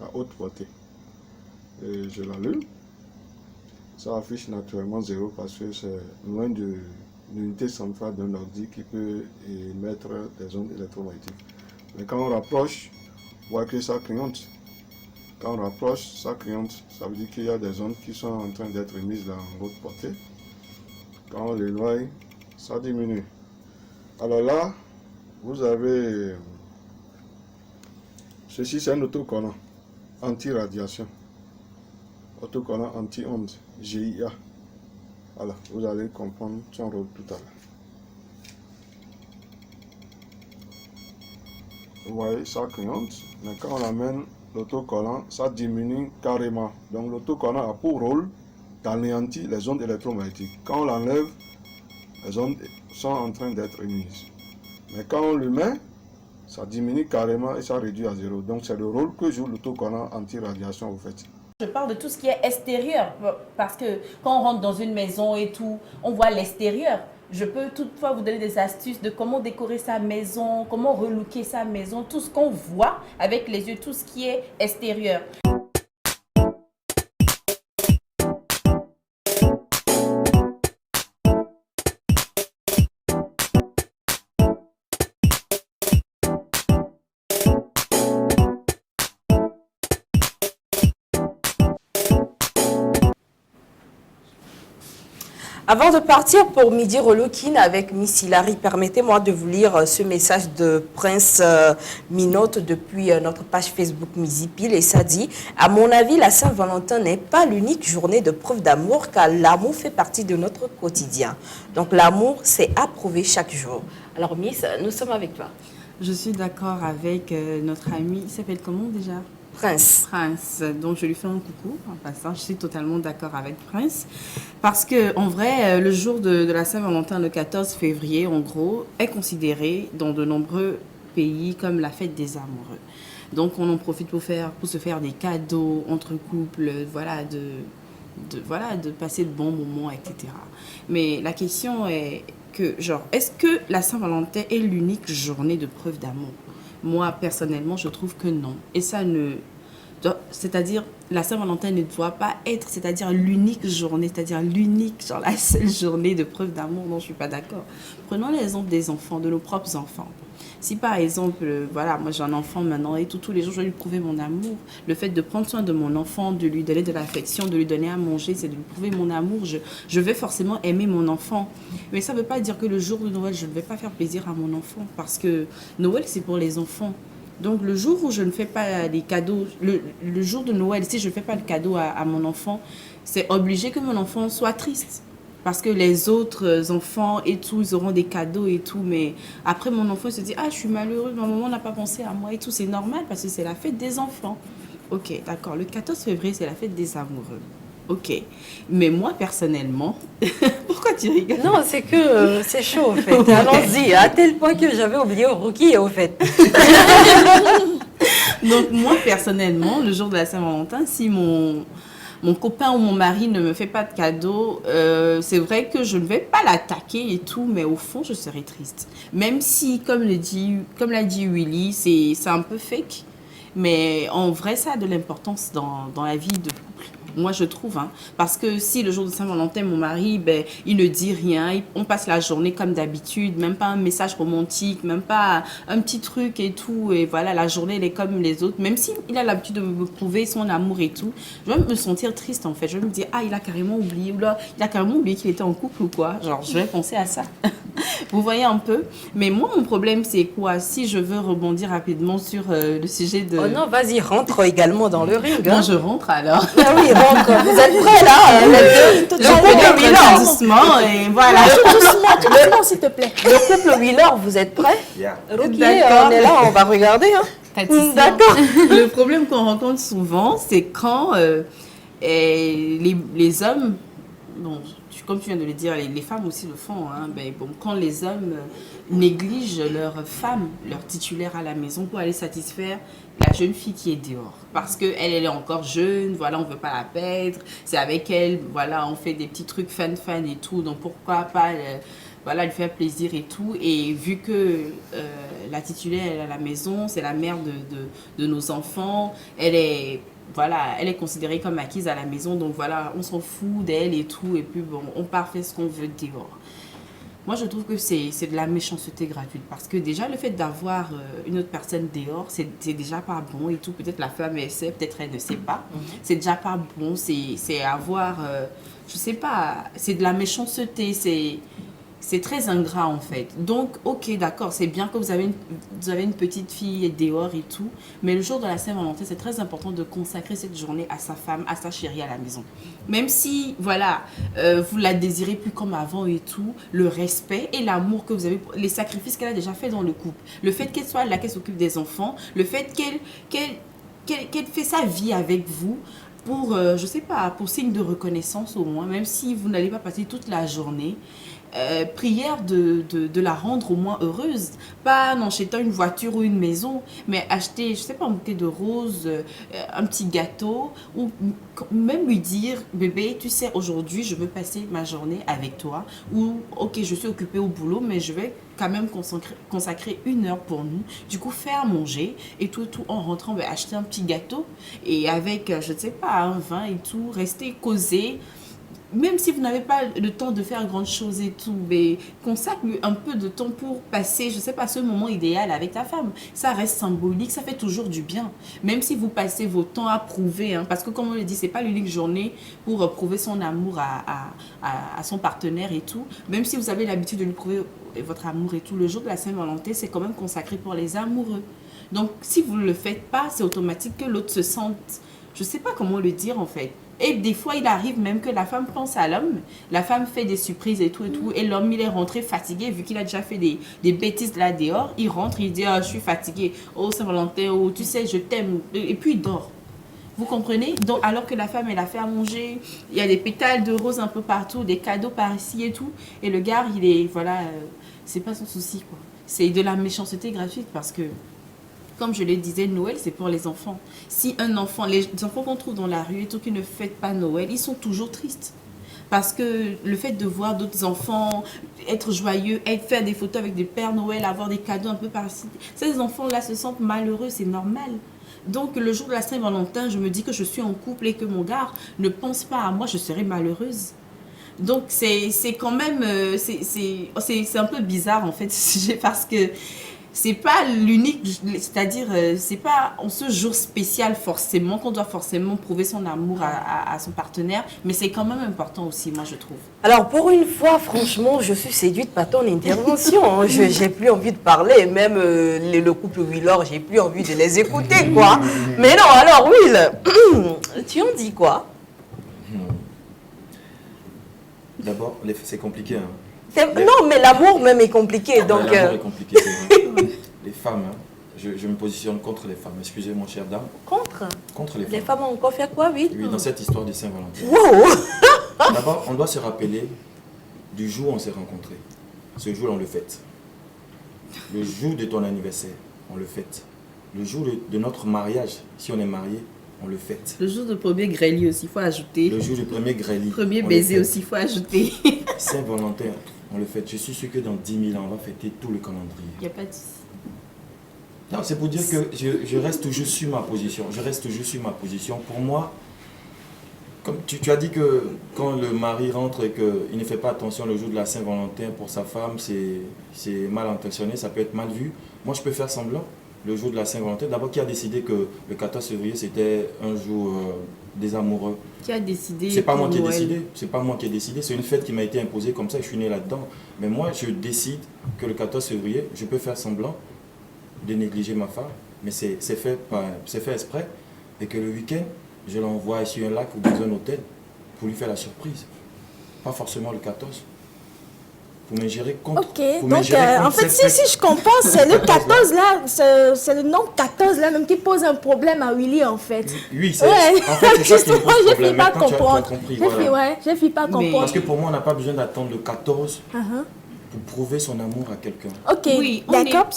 à haute portée. Et je l'allume. Ça affiche naturellement 0 parce que c'est loin de l'unité centrale d'un ordi qui peut émettre des ondes électromagnétiques. Mais quand on rapproche, on voit que ça clignote. Quand on rapproche, ça clignote. Ça veut dire qu'il y a des ondes qui sont en train d'être émises dans haute portée. Quand on l'éloigne, ça diminue. Alors là, vous avez, ceci c'est un autocollant anti-radiation, autocollant anti-onde, GIA. Voilà, vous allez comprendre son rôle tout à l'heure. Vous voyez, ça clignote, mais quand on amène l'autocollant, ça diminue carrément. Donc l'autocollant a pour rôle d'anéantir les ondes électromagnétiques. Quand on l'enlève, les ondes sont en train d'être émises. Mais quand on le met, ça diminue carrément et ça réduit à 0. Donc c'est le rôle que joue l'autocollant anti-radiation au fait. Je parle de tout ce qui est extérieur, parce que quand on rentre dans une maison et tout, on voit l'extérieur. Je peux toutefois vous donner des astuces de comment décorer sa maison, comment relooker sa maison, tout ce qu'on voit avec les yeux, tout ce qui est extérieur. Avant de partir pour Midi Relukin avec Miss Hilary, permettez-moi de vous lire ce message de Prince Minote depuis notre page Facebook Midi Pile. Et ça dit, à mon avis, la Saint-Valentin n'est pas l'unique journée de preuve d'amour, car l'amour fait partie de notre quotidien. Donc l'amour, c'est approuvé chaque jour. Alors Miss, nous sommes avec toi. Je suis d'accord avec notre ami, il s'appelle comment déjà? Prince. Prince. Donc je lui fais un coucou en passant. Je suis totalement d'accord avec Prince. Parce que en vrai, le jour de la Saint-Valentin, le 14 février, en gros, est considéré dans de nombreux pays comme la fête des amoureux. Donc on en profite pour se faire des cadeaux entre couples, voilà, de passer de bons moments, etc. Mais la question est que, genre, est-ce que la Saint-Valentin est l'unique journée de preuve d'amour? Moi, personnellement, je trouve que non. Et ça ne... C'est-à-dire, la Saint-Valentin ne doit pas être, c'est-à-dire l'unique journée, c'est-à-dire l'unique, genre la seule journée de preuve d'amour. Non, je ne suis pas d'accord. Prenons l'exemple des enfants, de nos propres enfants. Si par exemple, voilà, moi j'ai un enfant maintenant et tous les jours je vais lui prouver mon amour. Le fait de prendre soin de mon enfant, de lui donner de l'affection, de lui donner à manger, c'est de lui prouver mon amour. Je vais forcément aimer mon enfant. Mais ça ne veut pas dire que le jour de Noël, je ne vais pas faire plaisir à mon enfant. Parce que Noël, c'est pour les enfants. Donc le jour où je ne fais pas les cadeaux, le jour de Noël, si je ne fais pas le cadeau à mon enfant, c'est obligé que mon enfant soit triste. Parce que les autres enfants et tout, ils auront des cadeaux et tout. Mais après, mon enfant se dit, ah, je suis malheureux, ma maman n'a pas pensé à moi et tout. C'est normal parce que c'est la fête des enfants. Ok, d'accord. Le 14 février, c'est la fête des amoureux. Ok. Mais moi, personnellement, pourquoi tu rigoles? Non, c'est que c'est chaud, en fait. Allons-y, à tel point que j'avais oublié Rookie, au fait. Donc, moi, personnellement, le jour de la Saint-Valentin, si mon copain ou mon mari ne me fait pas de cadeau, c'est vrai que je ne vais pas l'attaquer et tout, mais au fond, je serai triste. Même si, comme l'a dit Willy, c'est un peu fake, mais en vrai, ça a de l'importance dans la vie de couple. Moi, je trouve, hein, parce que si le jour de Saint-Valentin, mon mari, ben, il ne dit rien, on passe la journée comme d'habitude, même pas un message romantique, même pas un petit truc et tout, et voilà, la journée, elle est comme les autres, même s'il a l'habitude de me prouver son amour et tout, je vais me sentir triste, en fait. Je vais me dire, ah, il a carrément oublié, ou là, il a carrément oublié qu'il était en couple ou quoi, genre, je vais penser à ça. Vous voyez un peu? Mais moi, mon problème, c'est quoi? Si je veux rebondir rapidement sur le sujet de... Oh non, vas-y, rentre également dans le ring. Moi, je rentre alors. Ah oui, donc, vous êtes prêts là? Le couple Wheeler. Doucement, et voilà. Tout doucement, s'il te plaît. Le couple Wheeler, vous êtes prêts? Yeah. Rookie, D'accord. on est là, on va regarder. Hein. Pas de souci. D'accord. Le problème qu'on rencontre souvent, c'est quand les hommes, bon, comme tu viens de le dire, les femmes aussi le font, hein, ben, bon, quand les hommes négligent leur femme, leur titulaire à la maison pour aller satisfaire la jeune fille qui est dehors. Parce qu'elle est encore jeune, voilà, on ne veut pas la perdre, c'est avec elle, voilà, on fait des petits trucs fun et tout, donc pourquoi pas voilà, lui faire plaisir et tout. Et vu que la titulaire elle est à la maison, c'est la mère de nos enfants, elle est considérée comme acquise à la maison, donc voilà, on s'en fout d'elle et tout, et puis bon, on part faire ce qu'on veut dehors. Moi, je trouve que c'est de la méchanceté gratuite, parce que déjà, le fait d'avoir une autre personne dehors, c'est déjà pas bon et tout. Peut-être la femme, elle sait, peut-être elle ne sait pas. C'est déjà pas bon, c'est avoir, je sais pas, c'est de la méchanceté, c'est très ingrat en fait. Donc, ok, d'accord, c'est bien que vous avez une petite fille dehors et tout, mais le jour de la Saint-Valentin, c'est très important de consacrer cette journée à sa femme, à sa chérie à la maison. Même si, voilà, vous la désirez plus comme avant et tout, le respect et l'amour que vous avez, les sacrifices qu'elle a déjà fait dans le couple, le fait qu'elle soit là, qu'elle s'occupe des enfants, le fait qu'elle fait sa vie avec vous, pour, je sais pas, pour signe de reconnaissance au moins, même si vous n'allez pas passer toute la journée, prière de la rendre au moins heureuse. Pas en achetant une voiture ou une maison, mais acheter, je sais pas, un bouquet de roses, un petit gâteau, ou même lui dire, bébé, tu sais, aujourd'hui, je veux passer ma journée avec toi, ou, ok, je suis occupée au boulot, mais je vais quand même consacrer 1 heure pour nous. Du coup, faire manger, et tout en rentrant, ben, acheter un petit gâteau, et avec, je ne sais pas, un vin et tout, rester causer. Même si vous n'avez pas le temps de faire grandes choses et tout, mais consacre un peu de temps pour passer, je sais pas, ce moment idéal avec ta femme. Ça reste symbolique, ça fait toujours du bien. Même si vous passez vos temps à prouver, hein, parce que comme on le dit, c'est pas l'unique journée pour prouver son amour à son partenaire et tout. Même si vous avez l'habitude de lui prouver votre amour et tout, le jour de la Saint-Valentin, c'est quand même consacré pour les amoureux. Donc, si vous ne le faites pas, c'est automatique que l'autre se sente, je sais pas comment le dire en fait, Et des fois, il arrive même que la femme pense à l'homme. La femme fait des surprises et tout. Et l'homme, il est rentré fatigué, vu qu'il a déjà fait des bêtises là dehors. Il rentre, il dit, je suis fatigué. Oh, Saint-Valentin, oh, tu sais, je t'aime. Et puis, il dort. Vous comprenez? Donc, alors que la femme, elle a fait à manger, il y a des pétales de rose un peu partout, des cadeaux par ici et tout. Et le gars, il est, voilà, c'est pas son souci, quoi. C'est de la méchanceté gratuite parce que, comme je le disais, Noël, c'est pour les enfants. Si un enfant, les enfants qu'on trouve dans la rue et tout, qui ne fêtent pas Noël, ils sont toujours tristes. Parce que le fait de voir d'autres enfants être joyeux, faire des photos avec des Pères Noël, avoir des cadeaux un peu par ici, ces enfants-là se sentent malheureux, c'est normal. Donc, le jour de la Saint-Valentin, je me dis que je suis en couple et que mon gars ne pense pas à moi, je serai malheureuse. Donc, c'est quand même... c'est un peu bizarre, en fait, ce sujet, parce que c'est pas l'unique... C'est-à-dire, c'est pas en ce jour spécial, forcément, qu'on doit forcément prouver son amour à son partenaire, mais c'est quand même important aussi, moi, je trouve. Alors, pour une fois, franchement, je suis séduite par ton intervention. J'ai plus envie de parler. Même le couple Wheeler, j'ai plus envie de les écouter, quoi. Mais non, alors, Will, tu en dis quoi? D'abord, c'est compliqué. Hein. Non, mais l'amour même est compliqué. Donc, l'amour est compliqué, c'est vrai. Les femmes, hein, je me positionne contre les femmes. Excusez-moi, chère dame. Contre les femmes. Les femmes ont encore fait quoi, Will? Oui, dans cette histoire de Saint-Valentin. Wow. D'abord, on doit se rappeler du jour où on s'est rencontrés. Ce jour, on le fête. Le jour de ton anniversaire, on le fête. Le jour de notre mariage, si on est marié, on le fête. Le jour du premier grêlis aussi, il faut ajouter. Le jour du premier grêlis. Premier baiser aussi, il faut ajouter. Saint-Valentin, on le fête. Je suis sûr que dans 10 000 ans, on va fêter tout le calendrier. Il n'y a pas de souci. Non, c'est pour dire que je reste toujours sur ma position. Je reste toujours sur ma position. Pour moi, comme tu as dit que quand le mari rentre et qu'il ne fait pas attention le jour de la Saint-Valentin pour sa femme, c'est mal intentionné, ça peut être mal vu. Moi, je peux faire semblant le jour de la Saint-Valentin. D'abord, qui a décidé que le 14 février, c'était un jour des amoureux? Qui a décidé? C'est pas moi qui ai décidé. C'est pas moi qui ai décidé. C'est une fête qui m'a été imposée comme ça et je suis né là-dedans. Mais moi, je décide que le 14 février, je peux faire semblant de négliger ma femme, mais c'est fait exprès, et que le week-end, je l'envoie sur un lac ou dans un hôtel pour lui faire la surprise. Pas forcément le 14. Pour m'ingérer contre. Ok, donc en fait, si je comprends, c'est le 14 là, c'est le nombre 14 là même qui pose un problème à Willy en fait. Oui, c'est en fait, c'est ça qui me pose problème. Je ne finis pas comprendre. Je ne finis pas comprendre. Parce que pour moi, on n'a pas besoin d'attendre le 14 pour prouver son amour à quelqu'un. Ok, oui, d'accord.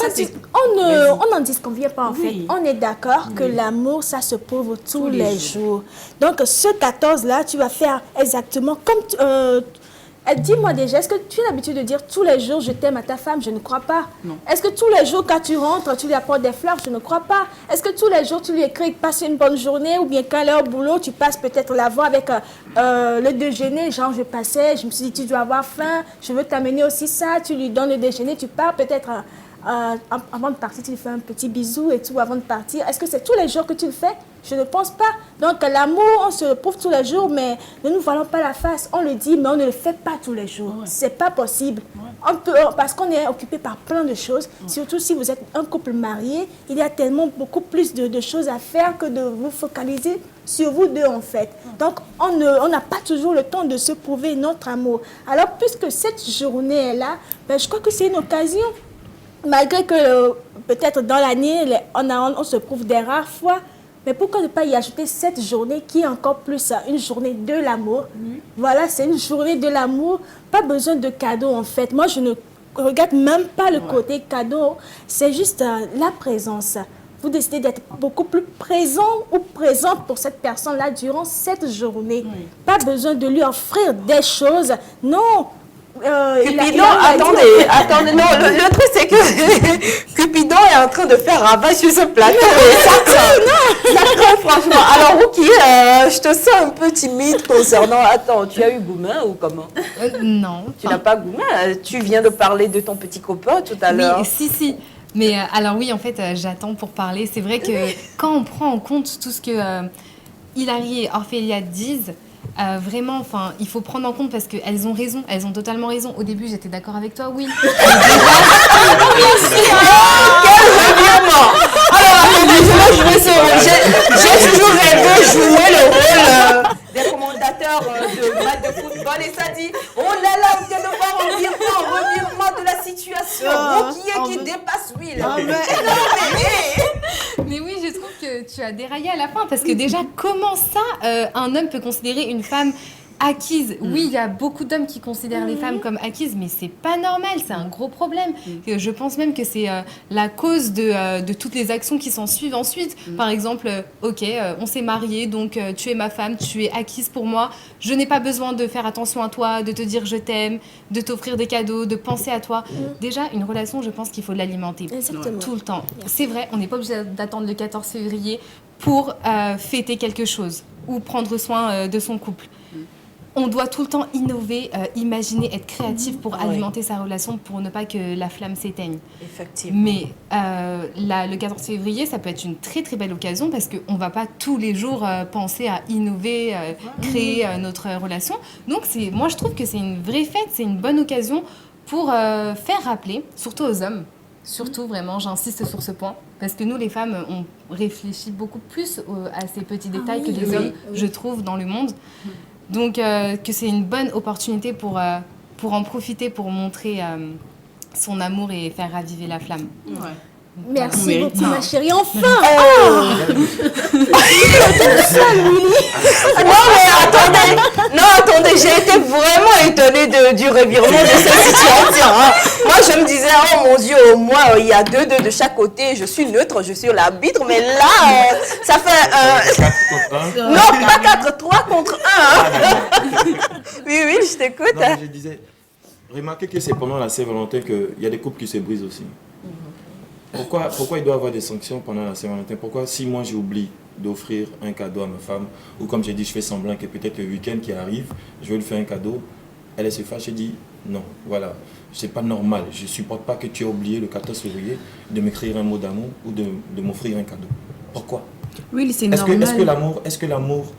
On n'en disconvient pas en fait. On est d'accord que l'amour, ça se prouve tous les jours. Donc ce 14-là, tu vas faire exactement comme... dis-moi déjà, est-ce que tu as l'habitude de dire tous les jours je t'aime à ta femme? Je ne crois pas. Est-ce que tous les jours quand tu rentres, tu lui apportes des fleurs? Je ne crois pas. Est-ce que tous les jours tu lui écris passe une bonne journée, ou bien quand elle est au boulot, tu passes peut-être la voir avec le déjeuner, genre je passais, je me suis dit tu dois avoir faim, je veux t'amener aussi ça, tu lui donnes le déjeuner, tu pars peut-être avant de partir, tu lui fais un petit bisou et tout avant de partir. Est-ce que c'est tous les jours que tu le fais? Je ne pense pas. Donc l'amour, on se le prouve tous les jours, mais ne nous voilons pas la face. On le dit, mais on ne le fait pas tous les jours. C'est pas possible. On peut, parce qu'on est occupé par plein de choses. Surtout si vous êtes un couple marié, il y a tellement beaucoup plus de choses à faire que de vous focaliser sur vous deux en fait. Donc on n'a pas toujours le temps de se prouver notre amour. Alors puisque cette journée est là, ben, je crois que c'est une occasion. Malgré que peut-être dans l'année, on se prouve des rares fois, mais pourquoi ne pas y ajouter cette journée qui est encore plus une journée de l'amour? Voilà, c'est une journée de l'amour, pas besoin de cadeaux en fait. Moi, je ne regarde même pas le côté cadeau, c'est juste la présence. Vous décidez d'être beaucoup plus présent ou présente pour cette personne-là durant cette journée. Pas besoin de lui offrir des choses, non. Cupidon, attendez, non, le truc c'est que Cupidon est en train de faire ravage sur ce plateau. Ça craint, franchement. Alors, Ruki, je te sens un peu timide concernant... Attends, tu as eu Goumin ou comment? Non. Tu n'as pas Goumin? Tu viens de parler de ton petit copain tout à l'heure. Oui, si. Mais alors oui, en fait, j'attends pour parler. C'est vrai que quand on prend en compte tout ce que Hilary et Ophélia disent, vraiment, enfin, il faut prendre en compte parce qu'elles ont raison, elles ont totalement raison. Au début, j'étais d'accord avec toi, oui. Quel revirement! Alors, attendez, j'ai toujours rêvé jouer le rôle des spectateurs de match de football et ça dit oh là là, on vient de voir un revirement de la situation. Qui dépasse Will. Mais oui, je trouve que tu as déraillé à la fin parce que déjà, comment ça, un homme peut considérer une femme acquise? Oui, il y a beaucoup d'hommes qui considèrent les femmes comme acquises, mais c'est pas normal, c'est un gros problème. Je pense même que c'est la cause de toutes les actions qui s'en suivent ensuite. Par exemple, on s'est mariés, donc tu es ma femme, tu es acquise pour moi. Je n'ai pas besoin de faire attention à toi, de te dire je t'aime, de t'offrir des cadeaux, de penser à toi. Déjà, une relation, je pense qu'il faut l'alimenter tout le temps. C'est vrai, on n'est pas obligé d'attendre le 14 février pour fêter quelque chose ou prendre soin de son couple. On doit tout le temps innover, imaginer, être créatif pour alimenter sa relation, pour ne pas que la flamme s'éteigne. Effectivement. Mais le 14 février, ça peut être une très très belle occasion parce qu'on ne va pas tous les jours penser à innover, créer notre relation. Donc moi je trouve que c'est une vraie fête, c'est une bonne occasion pour faire rappeler, surtout aux hommes, surtout vraiment, j'insiste sur ce point, parce que nous les femmes, on réfléchit beaucoup plus à ces petits détails que les hommes, je trouve, dans le monde. Donc, que c'est une bonne opportunité pour en profiter, pour montrer son amour et faire raviver la flamme. Merci beaucoup, ma chérie. Enfin attendez, j'ai été vraiment étonnée du revirement de cette situation. Moi, je me disais, oh mon Dieu, au moins, il y a deux de chaque côté. Je suis neutre, je suis l'arbitre. Mais là, ça fait... 4 contre 1. Non, pas 4, 3 contre 1. Oui, je t'écoute. Non, je disais, remarquez que c'est pendant la Saint-Valentin qu'il y a des couples qui se brisent aussi. Pourquoi il doit y avoir des sanctions pendant la Saint-Valentin? Pourquoi si moi j'oublie d'offrir un cadeau à ma femme, ou comme j'ai dit, je fais semblant que peut-être le week-end qui arrive, je vais lui faire un cadeau, elle se fâche et dit non, voilà, c'est pas normal, je ne supporte pas que tu aies oublié le 14 février de m'écrire un mot d'amour ou de m'offrir un cadeau. Pourquoi? Oui, c'est normal. Est-ce que l'amour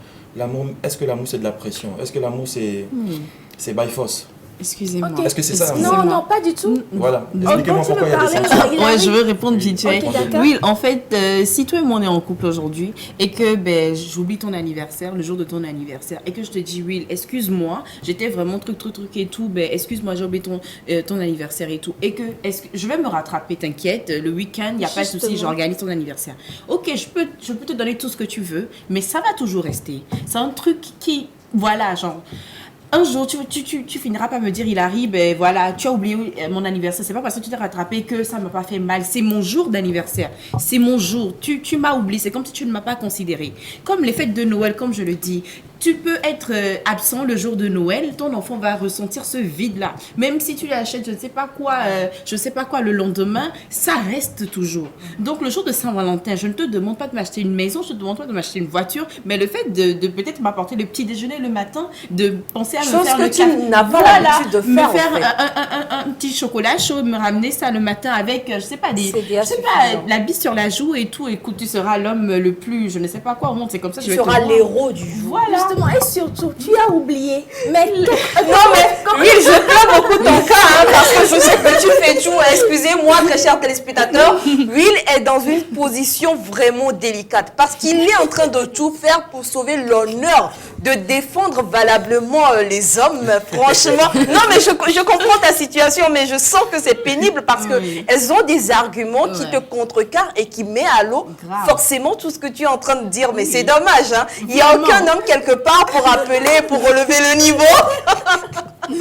c'est de la pression? Est-ce que l'amour c'est by force? Excusez-moi. Okay. Est-ce que c'est ça? Non, pas du tout. Voilà. Expliquez-moi pourquoi il y a des sanctions. Ouais, je veux répondre vite fait. Okay, oui, en fait, si toi et moi on est en couple aujourd'hui et que j'oublie ton anniversaire, le jour de ton anniversaire, et que je te dis, Will, excuse-moi, j'étais vraiment truc et tout, excuse-moi, j'ai oublié ton anniversaire et tout, et que je vais me rattraper, t'inquiète, le week-end, il n'y a pas de souci, j'organise ton anniversaire. Ok, je peux te donner tout ce que tu veux, mais ça va toujours rester. C'est un truc qui, voilà, genre... Un jour, tu finiras par me dire, Hilary, voilà, tu as oublié mon anniversaire. C'est pas parce que tu t'es rattrapé que ça m'a pas fait mal. C'est mon jour d'anniversaire. C'est mon jour. Tu m'as oublié. C'est comme si tu ne m'as pas considéré. Comme les fêtes de Noël, comme je le dis. Tu peux être absent le jour de Noël, ton enfant va ressentir ce vide-là. Même si tu lui achètes je ne sais pas quoi le lendemain, ça reste toujours. Donc le jour de Saint-Valentin, je ne te demande pas de m'acheter une maison, je te demande pas de m'acheter une voiture, mais le fait de peut-être m'apporter le petit déjeuner le matin, de penser à me faire le café, me faire un petit chocolat chaud, me ramener ça le matin avec, la bise sur la joue et tout. Écoute, tu seras l'homme le plus, je ne sais pas quoi au monde, c'est comme ça. Tu seras l'héros du jour. Voilà. Justement, et surtout, tu as oublié. Mais oui, je plains beaucoup ton cas, parce que je sais que tu fais tout. Excusez-moi, très chers téléspectateurs. Will est dans une position vraiment délicate, parce qu'il est en train de tout faire pour sauver l'honneur, de défendre valablement les hommes. Franchement, non, mais je comprends ta situation, mais je sens que c'est pénible parce que elles ont des arguments qui te contrecarrent et qui met à l'eau forcément tout ce que tu es en train de dire. Mais c'est dommage, hein. Il n'y a aucun homme quelque part pour appeler, pour relever le niveau. Nous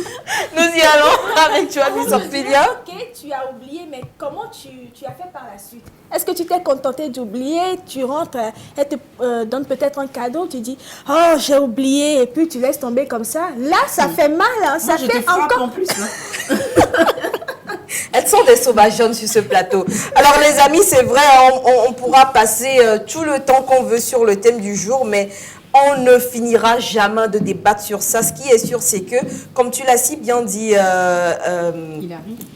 y allons avec toi, Miss Ophélia. Ok, tu as oublié, mais comment tu as fait par la suite? Est-ce que tu t'es contenté d'oublier? Tu rentres, elle te donne peut-être un cadeau, tu dis « Oh, j'ai oublié » et puis tu laisses tomber comme ça. Là, ça fait mal, hein. Ça fait encore... en plus. Elles sont des sauvageonnes sur ce plateau. Alors les amis, c'est vrai, on pourra passer tout le temps qu'on veut sur le thème du jour, mais on ne finira jamais de débattre sur ça. Ce qui est sûr, c'est que, comme tu l'as si bien dit,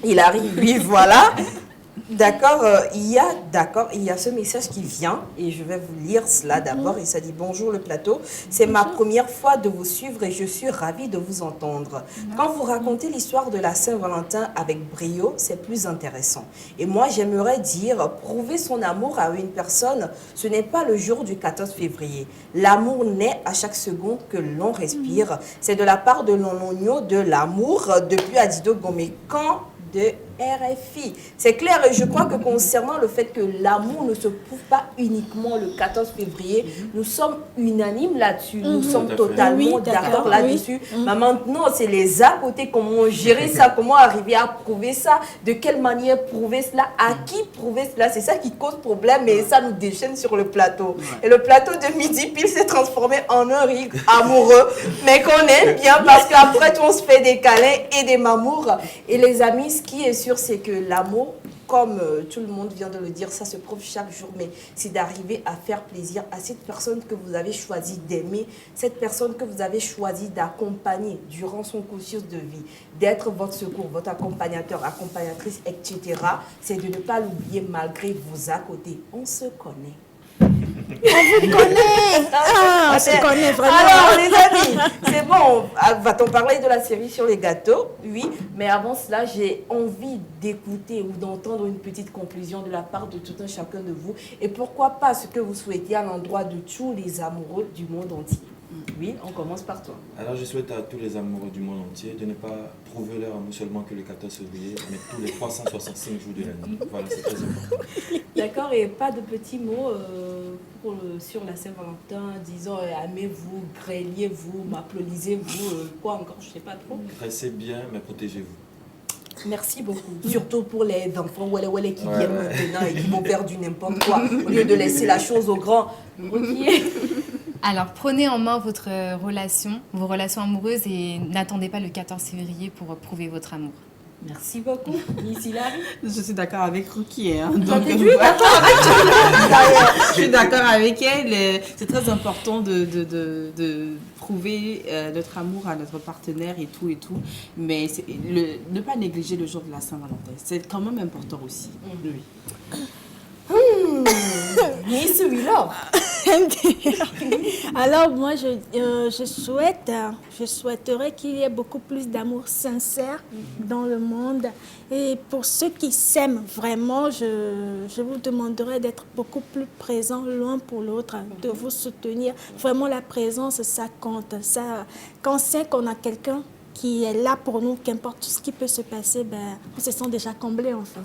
Hilary, oui, voilà. D'accord, il y a ce message qui vient et je vais vous lire cela d'abord. Il s'est dit bonjour le plateau, c'est ma première fois de vous suivre et je suis ravie de vous entendre. Quand vous racontez l'histoire de la Saint-Valentin avec brio, c'est plus intéressant. Et moi j'aimerais dire, prouver son amour à une personne, ce n'est pas le jour du 14 février. L'amour naît à chaque seconde que l'on respire. C'est de la part de l'onogno de l'amour depuis Adido Gomé. Quand de RFI. C'est clair et je crois que concernant le fait que l'amour ne se prouve pas uniquement le 14 février, nous sommes unanimes là-dessus, nous sommes totalement d'accord là-dessus. Mais maintenant, c'est les à côté, comment gérer ça, comment arriver à prouver ça, de quelle manière prouver cela, à qui prouver cela, c'est ça qui cause problème et ça nous déchaîne sur le plateau. Et le plateau de Midi Pile s'est transformé en un rig amoureux, mais qu'on aime bien parce qu'après tout, on se fait des câlins et des mamours. Et les amis, ce qui est sûr, c'est que l'amour, comme tout le monde vient de le dire, ça se prouve chaque jour, mais c'est d'arriver à faire plaisir à cette personne que vous avez choisi d'aimer, cette personne que vous avez choisi d'accompagner durant son cursus de vie, d'être votre secours, votre accompagnateur, accompagnatrice, etc. C'est de ne pas l'oublier malgré vos à côté. On se connaît. On vous connaît. On se connaît vraiment. Alors, les amis, c'est bon. Va-t-on parler de la série sur les gâteaux? Oui. Mais avant cela, j'ai envie d'écouter ou d'entendre une petite conclusion de la part de tout un chacun de vous. Et pourquoi pas ce que vous souhaitez à l'endroit de tous les amoureux du monde entier. Oui, on commence par toi. Alors, je souhaite à tous les amoureux du monde entier de ne pas prouver leur amour seulement que le 14 février, mais tous les 365 jours de l'année. Voilà, c'est très important. D'accord, et pas de petits mots sur la Saint-Valentin, disons aimez-vous, grêliez-vous, m'applaudissez-vous, quoi encore, je ne sais pas trop. Restez bien, mais protégez-vous. Merci beaucoup. Surtout pour les enfants qui viennent maintenant et qui vont faire du n'importe quoi, au lieu de laisser la chose aux grands. Alors, prenez en main votre relation, vos relations amoureuses et n'attendez pas le 14 février pour prouver votre amour. Merci beaucoup. Miss Hilary. Je suis d'accord avec Ruki. Hein, donc, je suis d'accord avec elle. C'est très important de prouver notre amour à notre partenaire et tout. Mais ne pas négliger le jour de la Saint-Valentin. C'est quand même important aussi. Oui. Miss Wheeler. Alors moi, je souhaiterais qu'il y ait beaucoup plus d'amour sincère dans le monde. Et pour ceux qui s'aiment vraiment, je vous demanderais d'être beaucoup plus présents l'un pour l'autre, de vous soutenir. Vraiment, la présence, ça compte. Ça, quand on sait qu'on a quelqu'un qui est là pour nous, qu'importe tout ce qui peut se passer, on se sent déjà comblé en fait.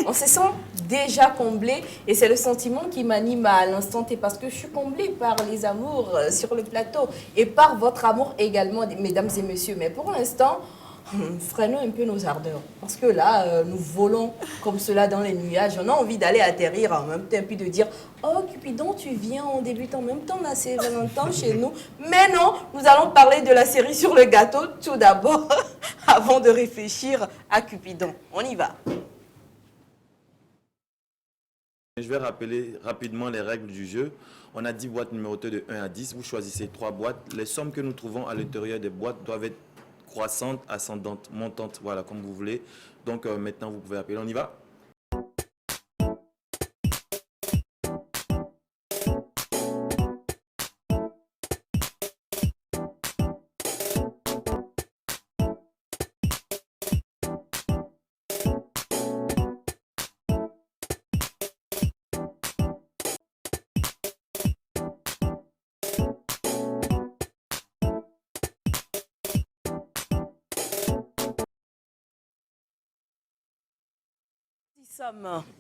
On se sent déjà comblé et c'est le sentiment qui m'anime à l'instant T parce que je suis comblée par les amours sur le plateau et par votre amour également, mesdames et messieurs. Mais pour l'instant, freinons un peu nos ardeurs parce que là, nous volons comme cela dans les nuages. On a envie d'aller atterrir en même temps puis de dire « Oh Cupidon, tu viens, on débute en même temps la Saint-Valentin chez nous. » Mais non, nous allons parler de la série sur le gâteau tout d'abord avant de réfléchir à Cupidon. On y va. Je vais rappeler rapidement les règles du jeu. On a 10 boîtes numérotées de 1 à 10. Vous choisissez 3 boîtes. Les sommes que nous trouvons à l'intérieur des boîtes doivent être croissante, ascendante, montante, voilà, comme vous voulez. Donc maintenant, vous pouvez appeler. On y va?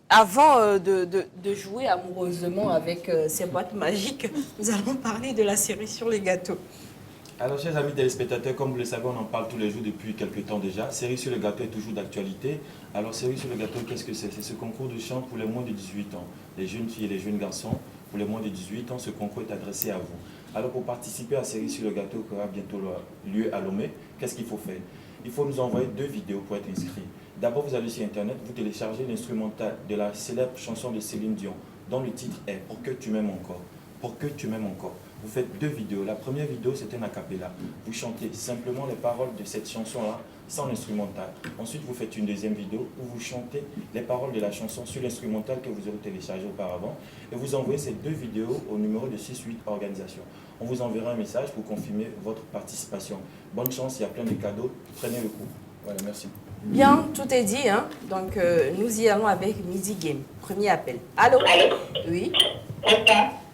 Avant de jouer amoureusement avec ces boîtes magiques, nous allons parler de la série sur les gâteaux. Alors, chers amis téléspectateurs, comme vous le savez, on en parle tous les jours depuis quelques temps déjà. Série sur le gâteau est toujours d'actualité. Alors, série sur le gâteau, qu'est-ce que c'est? C'est ce concours de chant pour les moins de 18 ans. Les jeunes filles et les jeunes garçons, pour les moins de 18 ans, ce concours est adressé à vous. Alors, pour participer à série sur le gâteau qui aura bientôt lieu à Lomé, qu'est-ce qu'il faut faire? Il faut nous envoyer 2 vidéos pour être inscrit. D'abord, vous allez sur Internet, vous téléchargez l'instrumental de la célèbre chanson de Céline Dion, dont le titre est « Pour que tu m'aimes encore ». Pour que tu m'aimes encore. vous faites 2 vidéos. La première vidéo, c'est un a cappella. Vous chantez simplement les paroles de cette chanson-là, sans l'instrumental. Ensuite, vous faites une deuxième vidéo où vous chantez les paroles de la chanson sur l'instrumental que vous aurez téléchargé auparavant. Et vous envoyez ces 2 vidéos au numéro de 68 Organisation. On vous enverra un message pour confirmer votre participation. Bonne chance, il y a plein de cadeaux. Prenez le coup. Voilà, merci. Bien, tout est dit. Hein? Donc, nous y allons avec Midi Game. Premier appel. Allô? Allô? Oui.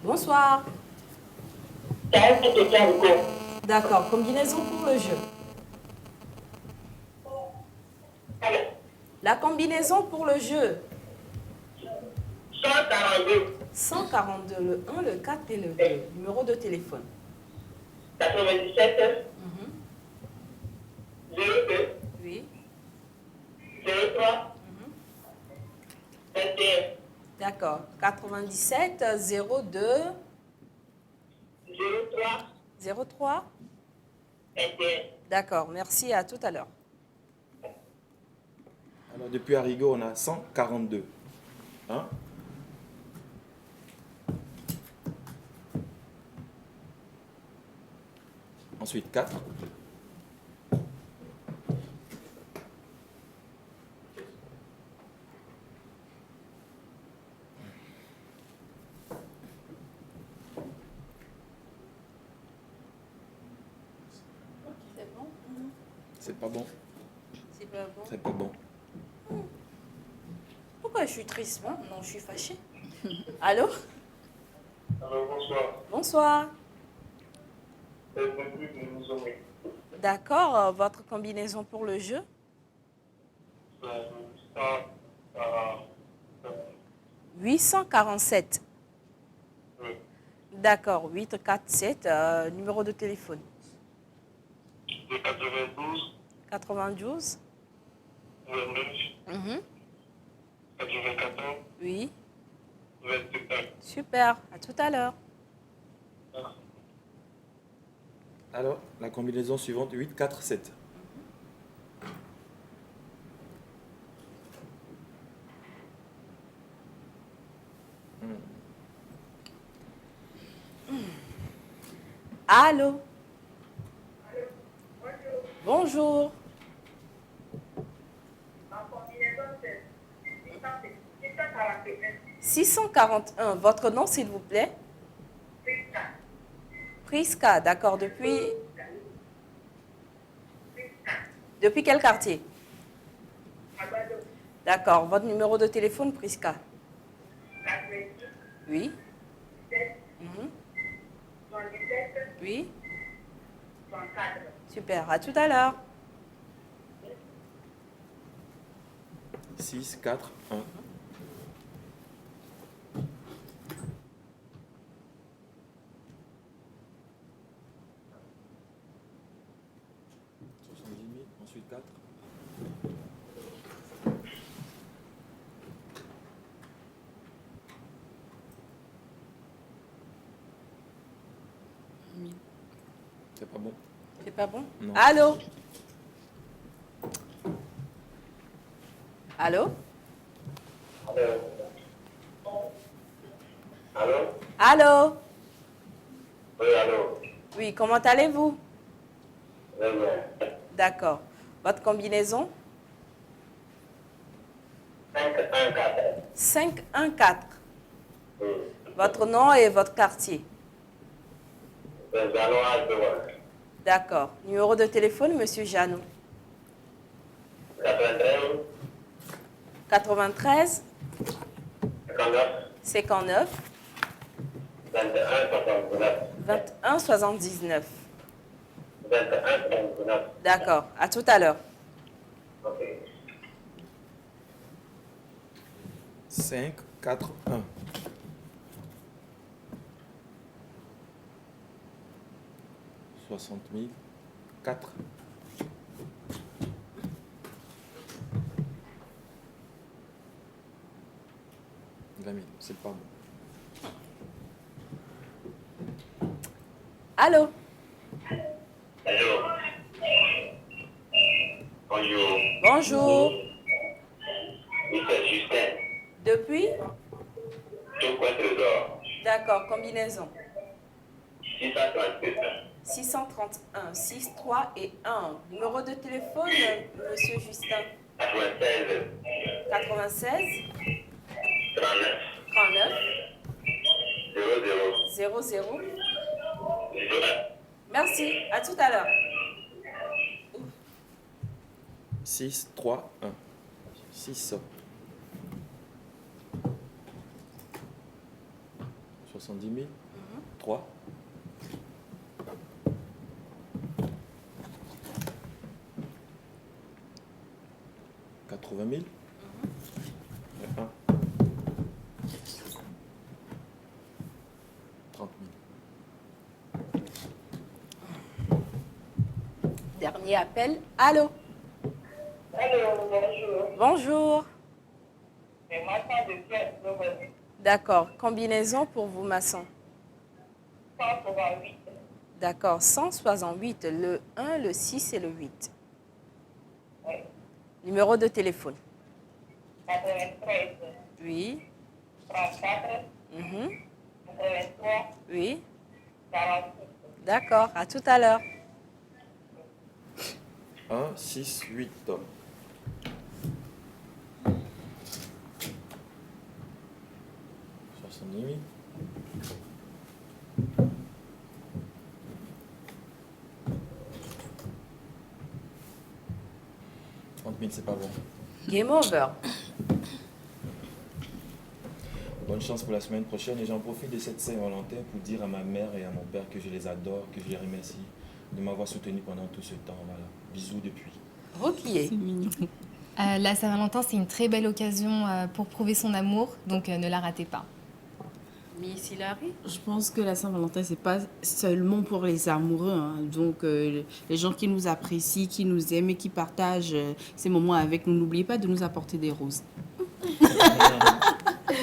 Bonsoir. D'accord. Combinaison pour le jeu. La combinaison pour le jeu. 142. 142, le 1, le 4 et le 2. Numéro de téléphone. 97. 02. Oui. 03. 21. D'accord. 97 02 03. 03. 21. D'accord. Merci. À tout à l'heure. Alors, depuis Arrigo, on a 142. Hein? Ensuite, 4. C'est pas bon. C'est pas bon. C'est pas bon. Pourquoi je suis triste, moi? Non, je suis fâchée. Allô? Alors, bonsoir. Bonsoir. D'accord. Votre combinaison pour le jeu? 847. Oui. D'accord. 847. Numéro de téléphone. 92. 92. 29. 94. Oui. 21. Super. À tout à l'heure. Alors, la combinaison suivante, 8, 4, 7. Allô? Bonjour. « 641. Votre nom, s'il vous plaît? Priska, d'accord. Depuis quel quartier? D'accord. Votre numéro de téléphone, Priska? Oui. Oui. Super. À tout à l'heure. 6, 4, 1. Ensuite 4. C'est pas bon. C'est pas bon? Non. Allô? Allô? Allô? Allô? Oui, allô? Oui, comment allez-vous? Très bien. D'accord. Votre combinaison? 514. 514. Oui. Votre nom et votre quartier? C'est Jeannot Aldewan. D'accord. Numéro de téléphone, monsieur Jeannot? 93. 93 59. 59 21 79. 21 79. 21 79. D'accord. À tout à l'heure. Ok. 5, 4, 1. « 60 000, 4. C'est pas bon. Allô? Allô? Bonjour. Bonjour. Oui, c'est Justin. Depuis? Tout quoi trésor. D'accord. Combinaison? 631, 6, 3 et 1. Numéro de téléphone, monsieur Justin. 96 39 00. Merci, à tout à l'heure. 6, 3, 1. 6. 70 000. 3. 80 000. 1. 30 000. Dernier appel. Allô? Allô, bonjour. Bonjour. C'est Matin de Pierre. D'accord. Combinaison pour vous, maçon? 168. D'accord. 168, le 1, le 6 et le 8. Oui. Numéro de téléphone? 93. Oui. 34. 83. Oui. 46. D'accord. À tout à l'heure. 1, 6, 8. 70 000. C'est pas bon. Game over. Bonne chance pour la semaine prochaine et j'en profite de cette Saint-Valentin pour dire à ma mère et à mon père que je les adore, que je les remercie de m'avoir soutenu pendant tout ce temps. Voilà. Bisous depuis. Ok. C'est mignon. La Saint-Valentin, c'est une très belle occasion pour prouver son amour, donc ne la ratez pas. Miss Hilary? Je pense que la Saint-Valentin, c'est pas seulement pour les amoureux. Hein. Donc, les gens qui nous apprécient, qui nous aiment et qui partagent ces moments avec nous, n'oubliez pas de nous apporter des roses.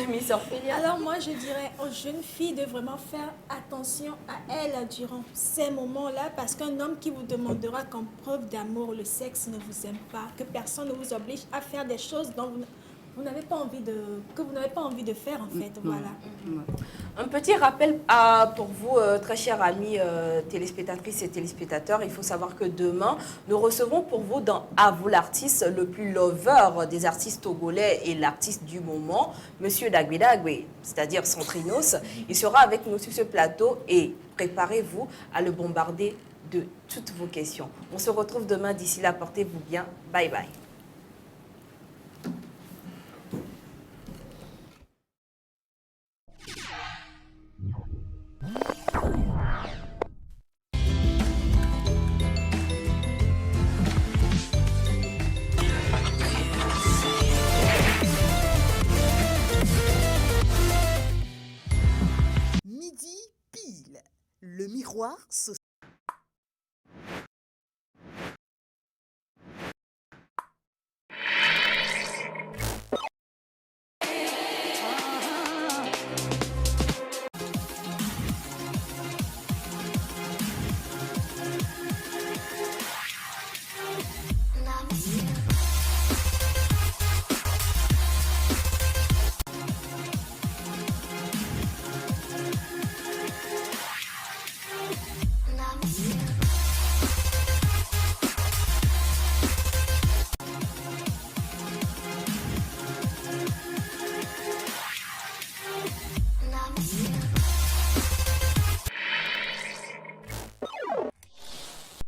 Miss Orphélia? Alors moi, je dirais aux jeunes filles de vraiment faire attention à elles durant ces moments-là, parce qu'un homme qui vous demandera comme preuve d'amour le sexe ne vous aime pas, que personne ne vous oblige à faire des choses dont vous n'avez pas envie de faire en fait. Voilà. Un petit rappel pour vous, très chers amis téléspectatrices et téléspectateurs. Il faut savoir que demain, nous recevons pour vous dans À vous l'artiste, le plus lover des artistes togolais et l'artiste du moment, Monsieur Dagwe Dagwe, c'est-à-dire Centrinos. Il sera avec nous sur ce plateau et préparez-vous à le bombarder de toutes vos questions. On se retrouve demain. D'ici là, portez-vous bien. Bye bye. Midi pile. Le miroir social.